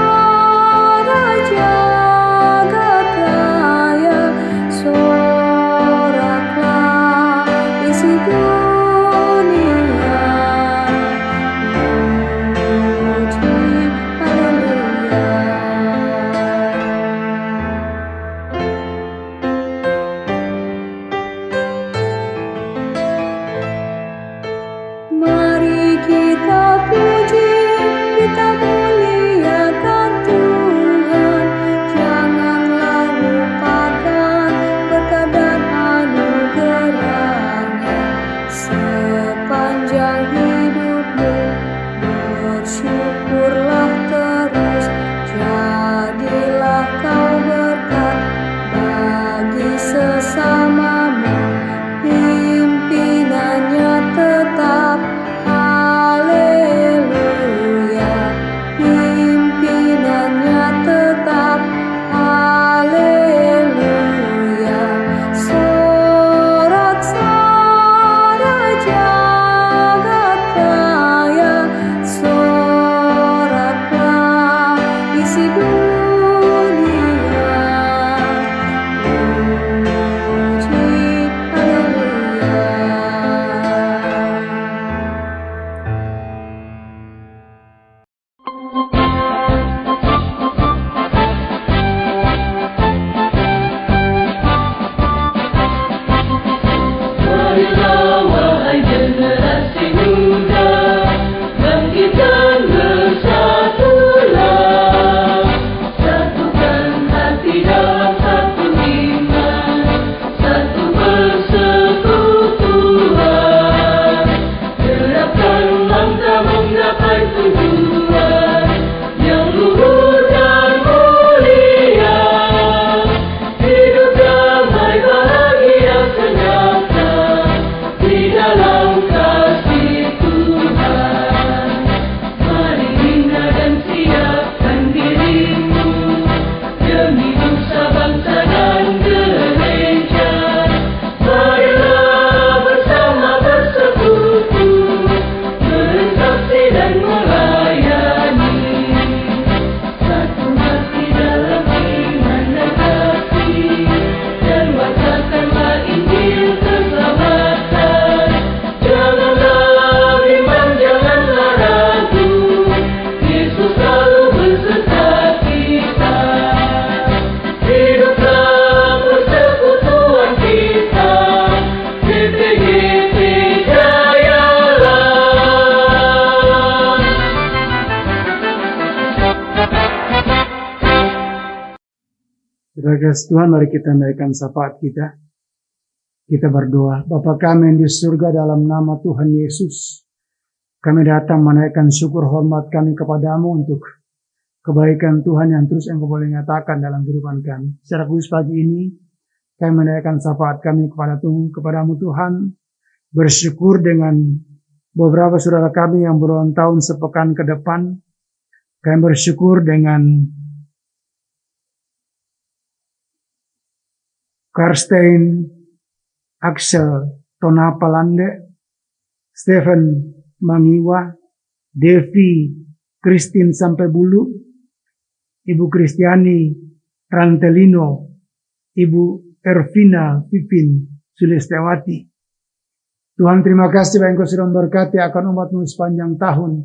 jagat raya, soraklah isi dunia. Puji, haleluya. Mari kita puji, kita muliakan Tuhan. Janganlah lupakan berkat dan anugerah-Nya. Sepanjang hidupmu bersyukurlah terus. Jadilah kau berkat bagi sesamamu. Pimpinannya tetap. Haleluya. Pimpinannya tetap. Haleluya. Sorak-sorak jagat raya, soraklah isi dunia. Puji, haleluya. Marilah wahai generasi muda, bangkitkan bersatulah, satukan hati dalam satu iman, satu persekutuan, gerakkan langkah menggapai tujuan yang luhur dan mulia, hidup damai bahagia senyata di dalam kasih Tuhan. Mari bina dan siapkan dirimu demi bangsa, bangsa dan gereja. Marilah bersama bersekutu, bersaksi dan melayani. Satu hati dalam iman dan kasih, dan wartakanlah Injil keselamatan. Janganlah bimbang, janganlah ragu, Yesus selalu beserta kita. Hiduplah persekutuan kita, GPGP jayalah. Saudara kasih Tuhan, mari kita naikkan syafaat kita. Kita berdoa. Bapa kami yang di surga, dalam nama Tuhan Yesus, kami datang menaikkan syukur hormat kami kepadamu untuk kebaikan Tuhan yang terus Engkau boleh nyatakan dalam kehidupan kami. Secara khusus pagi ini, kami menaikkan syafaat kami kepadamu Tuhan, bersyukur dengan beberapa saudara kami yang berulang tahun sepekan ke depan. Kami bersyukur dengan Karstein, Axel, Tonapalande, Stephen Mangiwa, Devi, Christine sampai bulu, Ibu Kristiani Rantelino, Ibu Ervina Pipin Sulistewati. Tuhan, terima kasih Engkau sudah memberkati akan umat-Mu sepanjang tahun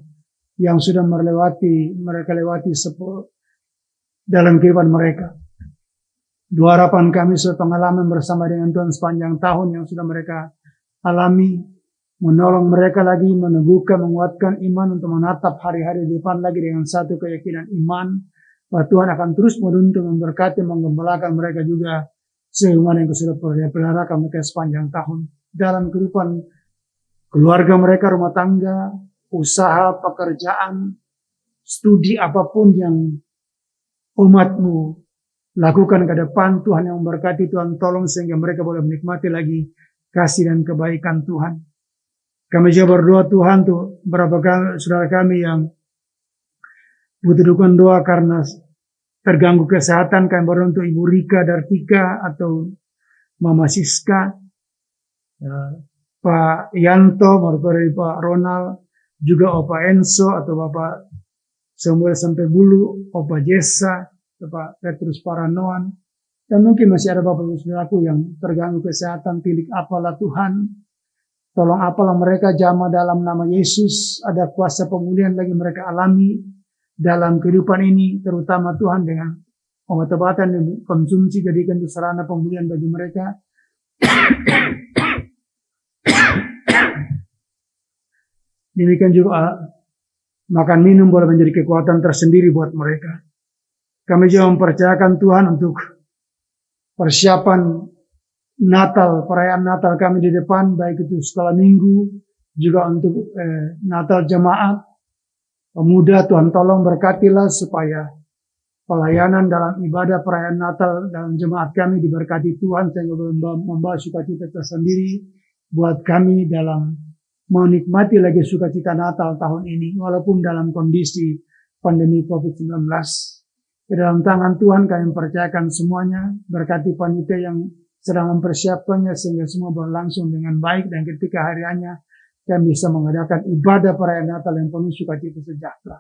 yang sudah mereka lewati dalam kehidupan mereka. Dua harapan kami sudah pengalaman bersama dengan Tuhan sepanjang tahun yang sudah mereka alami, menolong mereka lagi, meneguhkan, menguatkan iman untuk menatap hari-hari depan lagi dengan satu keyakinan iman, bahwa Tuhan akan terus menuntun, memberkati, menggembalakan mereka juga sebagaimana yang sudah peliharakan mereka sepanjang tahun. Dalam kehidupan keluarga mereka, rumah tangga, usaha, pekerjaan, studi apapun yang umat-Mu lakukan ke depan, Tuhan yang memberkati, Tuhan tolong sehingga mereka boleh menikmati lagi kasih dan kebaikan Tuhan. Kami juga berdoa Tuhan tuh beberapa saudara kami yang butuh dukungan doa karena terganggu kesehatan. Kami berdoa untuk Ibu Rika Dartika atau Mama Siska, Pak Yanto, dari Pak Ronald, juga Opa Enso atau Bapak Samuel sampai bulu, Opa Jessa, Pak Petrus Paranoan, dan mungkin masih ada Bapak Ibu Saudaraku yang terganggu kesehatan. Tilik apalah Tuhan, tolong apalah mereka jamaah dalam nama Yesus. Ada kuasa pemulihan lagi mereka alami dalam kehidupan ini, terutama Tuhan dengan obat-obatan yang konsumsi jadikan itu sarana pemulihan bagi mereka. Demikian juga makan minum boleh menjadi kekuatan tersendiri buat mereka. Kami juga mempercayakan Tuhan untuk persiapan Natal, perayaan Natal kami di depan, baik itu sekolah minggu, juga untuk Natal jemaat. Pemuda, Tuhan tolong berkatilah supaya pelayanan dalam ibadah perayaan Natal dalam jemaat kami diberkati Tuhan, sehingga membawa sukacita tersendiri buat kami dalam menikmati lagi sukacita Natal tahun ini, walaupun dalam kondisi pandemi COVID-19. Ke dalam tangan Tuhan kami percayakan semuanya, berkati panitia yang sedang mempersiapkannya sehingga semua berlangsung dengan baik, dan ketika hariannya kami bisa mengadakan ibadah perayaan Natal yang penuh sukacita sejahtera.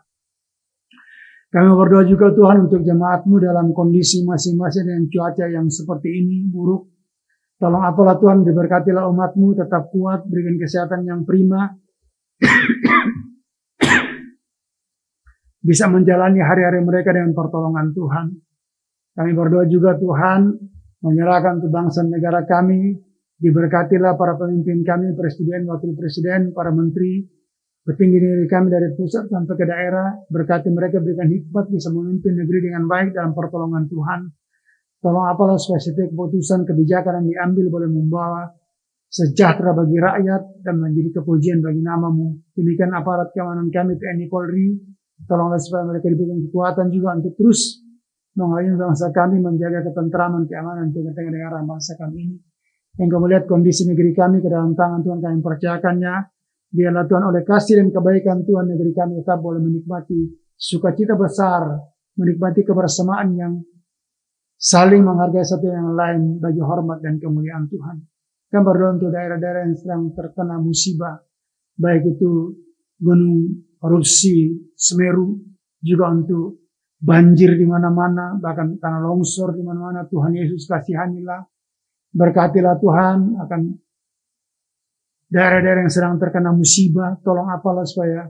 Kami berdoa juga Tuhan untuk jemaat-Mu dalam kondisi masing-masing dengan cuaca yang seperti ini buruk. Tolong apalah Tuhan, diberkatilah umat-Mu tetap kuat, berikan kesehatan yang prima, bisa menjalani hari-hari mereka dengan pertolongan Tuhan. Kami berdoa juga Tuhan, menyerahkan untuk bangsa negara kami, diberkatilah para pemimpin kami, presiden, wakil presiden, para menteri, petinggi negeri kami dari pusat sampai ke daerah, berkati mereka, berikan hikmat, bisa memimpin negeri dengan baik dalam pertolongan Tuhan. Tolong apalah supaya setiap keputusan kebijakan yang diambil boleh membawa sejahtera bagi rakyat dan menjadi kepujian bagi nama-Mu. Demikian aparat keamanan kami, TNI Polri, tolonglah supaya mereka diberikan kekuatan juga untuk terus mengayomi bangsa kami, menjaga ketentraman, keamanan di tengah-tengah negara bangsa kami ini. Engkau melihat kondisi negeri kami ke dalam tangan Tuhan, kami percayakannya. Biarlah Tuhan oleh kasih dan kebaikan Tuhan, negeri kami tetap boleh menikmati sukacita besar, menikmati kebersamaan yang saling menghargai satu yang lain bagi hormat dan kemuliaan Tuhan. Kami berdoa untuk daerah-daerah yang sedang terkena musibah, baik itu gunung erupsi Semeru, juga untuk banjir di mana-mana, bahkan tanah longsor di mana-mana. Tuhan Yesus kasihanilah, berkatilah Tuhan akan daerah-daerah yang sedang terkena musibah. Tolong apalah supaya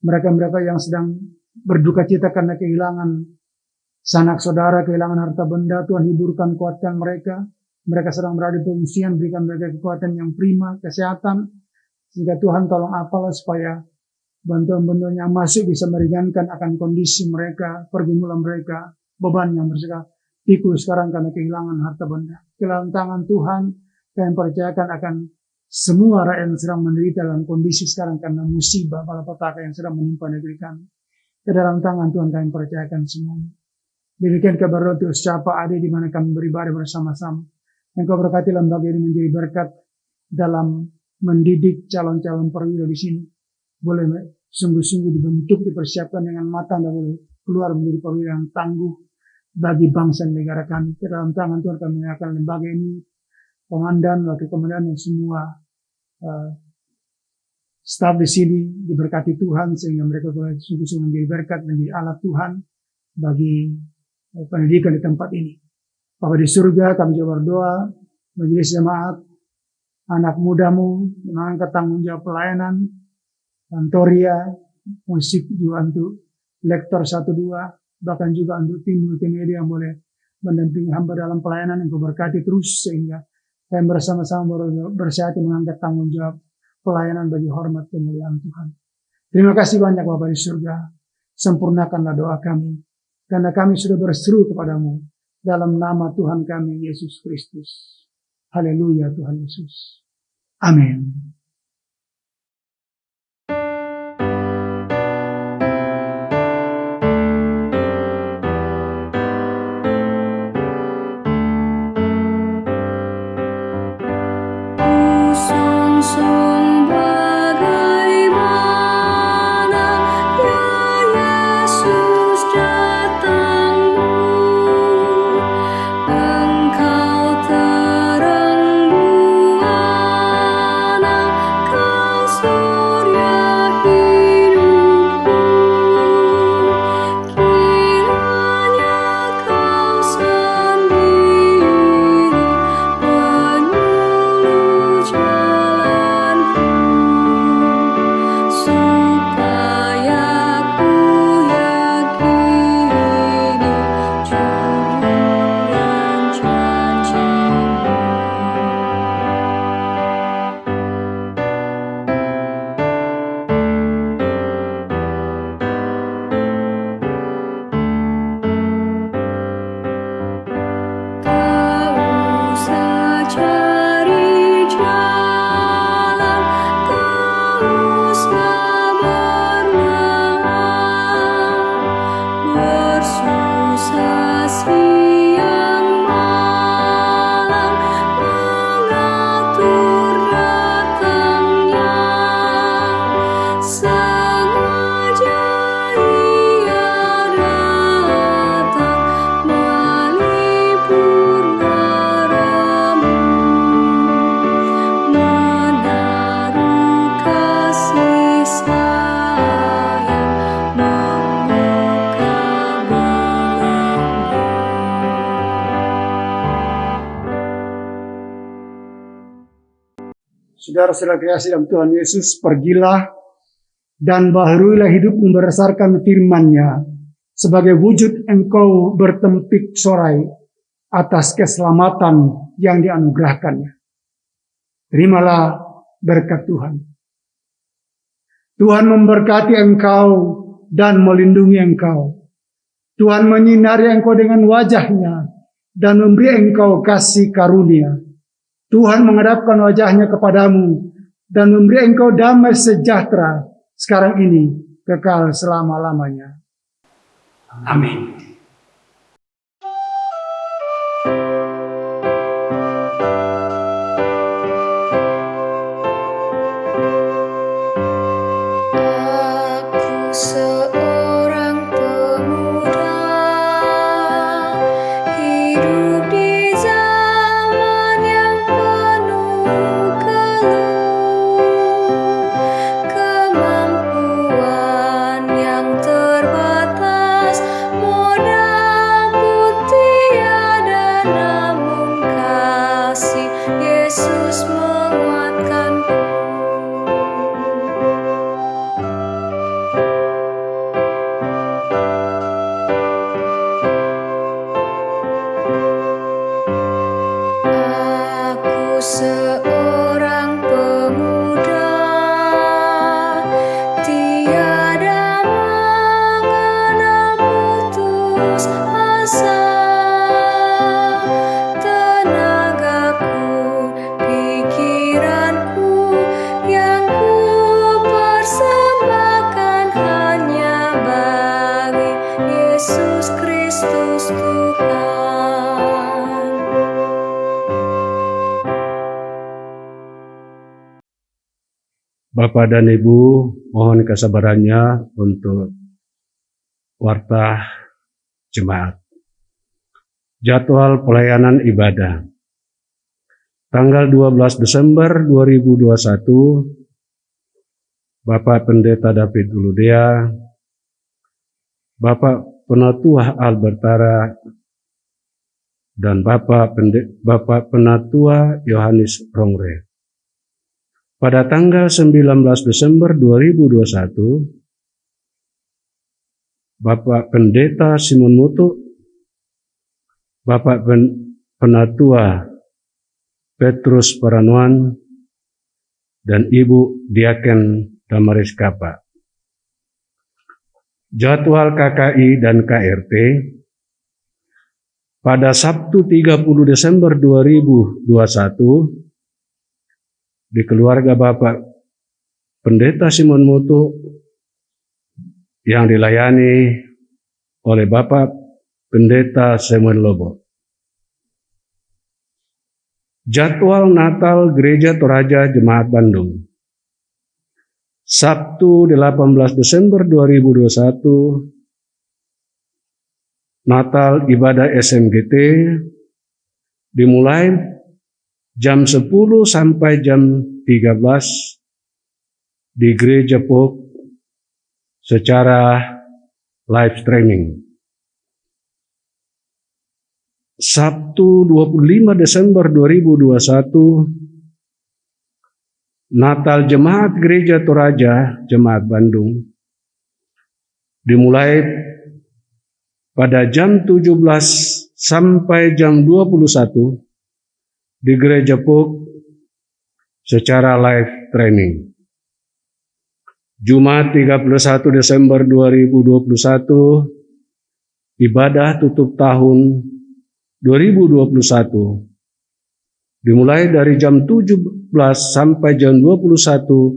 mereka-mereka yang sedang berduka cita karena kehilangan sanak saudara, kehilangan harta benda, Tuhan hiburkan, kuatkan mereka. Mereka sedang berada di pengungsian, berikan mereka kekuatan yang prima, kesehatan, sehingga Tuhan tolong apalah supaya bantuan-bantuan yang masuk bisa meringankan akan kondisi mereka, pergumulan mereka, beban yang mereka pikul sekarang karena kehilangan harta benda. Ke dalam tangan Tuhan Kami percayakan akan semua rakyat yang sedang menderita dalam kondisi sekarang karena musibah malapetaka yang sedang menimpa negeri kami. Ke dalam tangan Tuhan kami percayakan semuanya. Demikian kabar Tuhan siapa ada di mana kami beribadah bersama-sama. Engkau berkati lembaga ini menjadi berkat dalam mendidik calon-calon perwira di sini. Boleh sungguh-sungguh dibentuk, dipersiapkan dengan matang dan boleh keluar menjadi perwira yang tangguh bagi bangsa dan negara kami. Ke dalam tangan Tuhan kami menyerahkan lembaga ini, komandan, wakil komandan, dan semua staf di sini diberkati Tuhan sehingga mereka boleh sungguh-sungguh menjadi berkat, menjadi alat Tuhan bagi pendidikan di tempat ini. Bapa di surga, kami juga berdoa majelis jemaat, anak mudamu mengangkat tanggung jawab pelayanan, kantoria, musik juga untuk lektor 1-2, bahkan juga untuk tim multimedia yang boleh mendampingi hamba dalam pelayanan yang kau berkati terus sehingga kami bersama-sama bersatu mengangkat tanggung jawab pelayanan bagi hormat kemuliaan Tuhan. Terima kasih banyak Bapa di surga. Sempurnakanlah doa kami karena kami sudah berseru kepadamu dalam nama Tuhan kami Yesus Kristus. Haleluya Tuhan Yesus. Amin. Sung bagaimana ya Yesus datangmu, Engkau terang buana, Kau surya hidupku, kiranya Kau sendiri penyuluh jalanku, supaya ku yakini tujuan janji-Mu. Tak usah cari jalan, tak usah berenang, bersusah siang malam, mengatur datangnya. Sengaja Ia datang melipur daramu, menaruh kasih sayang, membuka belenggu. Saudara-saudara kreasi dalam Tuhan Yesus, pergilah dan baharuilah hidupmu berdasarkan firman-Nya sebagai wujud engkau bertempik sorai atas keselamatan yang dianugerahkannya. Terimalah berkat Tuhan. Tuhan memberkati engkau dan melindungi engkau. Tuhan menyinari engkau dengan wajah-Nya dan memberi engkau kasih karunia. Tuhan menghadapkan wajah-Nya kepadamu dan memberi engkau damai sejahtera sekarang ini kekal selama-lamanya. Amin. Aku seorang pemuda, hidup di zaman yang penuh keluh, kemampuan yang terbatas, modal Bapak dan Ibu, mohon kesabarannya untuk warta jemaat. Jadwal pelayanan ibadah. Tanggal 12 Desember 2021, Bapak Pendeta David Uludea, Bapak Penatua Albertara, dan Bapak Penatua Yohanes Rongre. Pada tanggal 19 Desember 2021, Bapak Pendeta Simon Mutu, Bapak Penatua Petrus Paranuan, dan Ibu Diaken Damaris Kapa. Jadwal KKI dan KRT pada Sabtu 30 Desember 2021 di keluarga Bapak Pendeta Simon Mutu yang dilayani oleh Bapak Pendeta Samuel Lobo. Jadwal Natal Gereja Toraja Jemaat Bandung. Sabtu 18 Desember 2021, Natal ibadah SMGT dimulai jam 10 sampai jam 13 di Gereja Pok secara live streaming. Sabtu 25 Desember 2021, Natal Jemaat Gereja Toraja Jemaat Bandung dimulai pada jam 17 sampai jam 21 di Gereja Pok secara live training. Jumat 31 Desember 2021, ibadah tutup tahun 2021 dimulai dari jam 17 sampai jam 21.00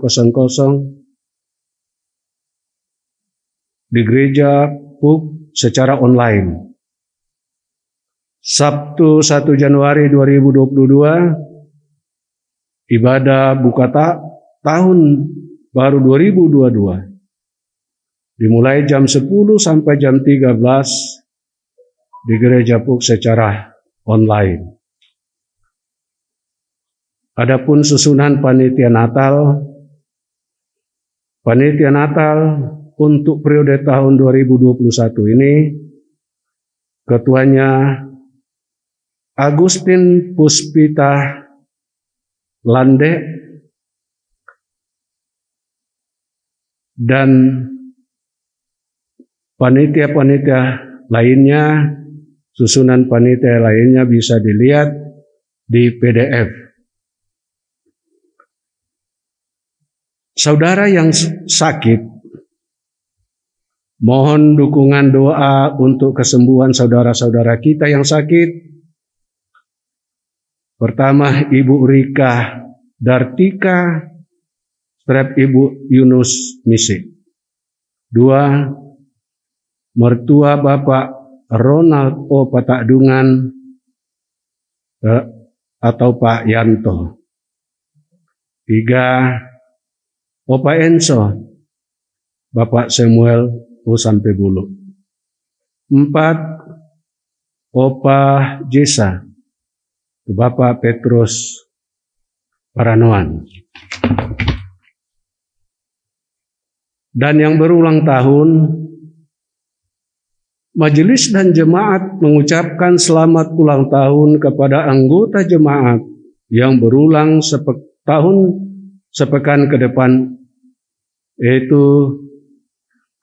di Gereja Puk secara online. Sabtu 1 Januari 2022, ibadah buka tahun baru 2022 dimulai jam 10 sampai jam 13 di Gereja Puk secara online. Adapun susunan panitia Natal untuk periode tahun 2021 ini, ketuanya Agustin Puspita Lande dan panitia-panitia lainnya, susunan panitia lainnya bisa dilihat di PDF. Saudara yang sakit, mohon dukungan doa untuk kesembuhan saudara-saudara kita yang sakit. Pertama, Ibu Rika Dartika, strep Ibu Yunus Misi. 2, mertua Bapak Ronald O. Patakdungan atau Pak Yanto. 3, Opa Enso, Bapak Samuel O. Sampebulu. 4, Opa Jesa, Bapak Petrus Paranuan. Dan yang berulang tahun, Majelis dan jemaat mengucapkan selamat ulang tahun kepada anggota jemaat yang berulang sepekan ke depan, yaitu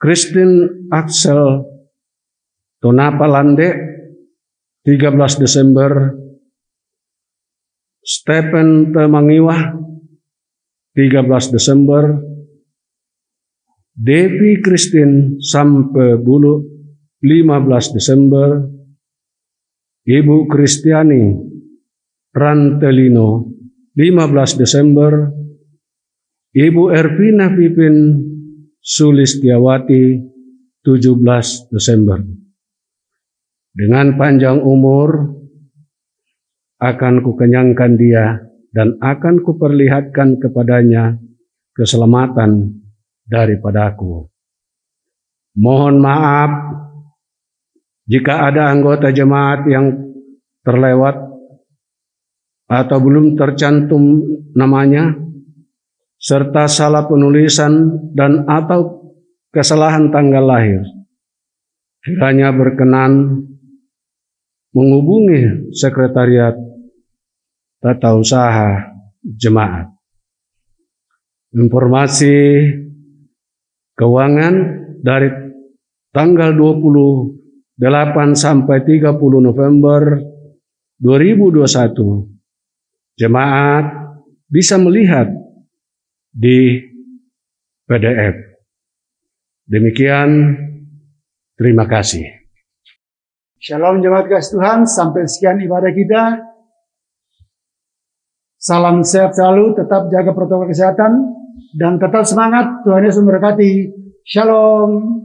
Christine Axel Tonapa Lande 13 Desember, Stephen Temangiwah 13 Desember, Devi Christine Sampebulu 15 Desember, Ibu Kristiani Rantelino 15 Desember, Ibu Ervina Pipin Sulistiawati 17 Desember. Dengan panjang umur akan kukenyangkan dia dan akan kuperlihatkan kepadanya keselamatan daripadaku. Mohon maaf jika ada anggota jemaat yang terlewat atau belum tercantum namanya, serta salah penulisan dan atau kesalahan tanggal lahir. Kiranya berkenan menghubungi sekretariat tata usaha jemaat. Informasi keuangan dari tanggal 28 sampai 30 November 2021. Jemaat bisa melihat di PDF. Demikian, terima kasih. Shalom jemaat kasih Tuhan, sampai sekian ibadah kita. Salam sehat selalu, tetap jaga protokol kesehatan, dan tetap semangat. Tuhan Yesus memberkati. Shalom.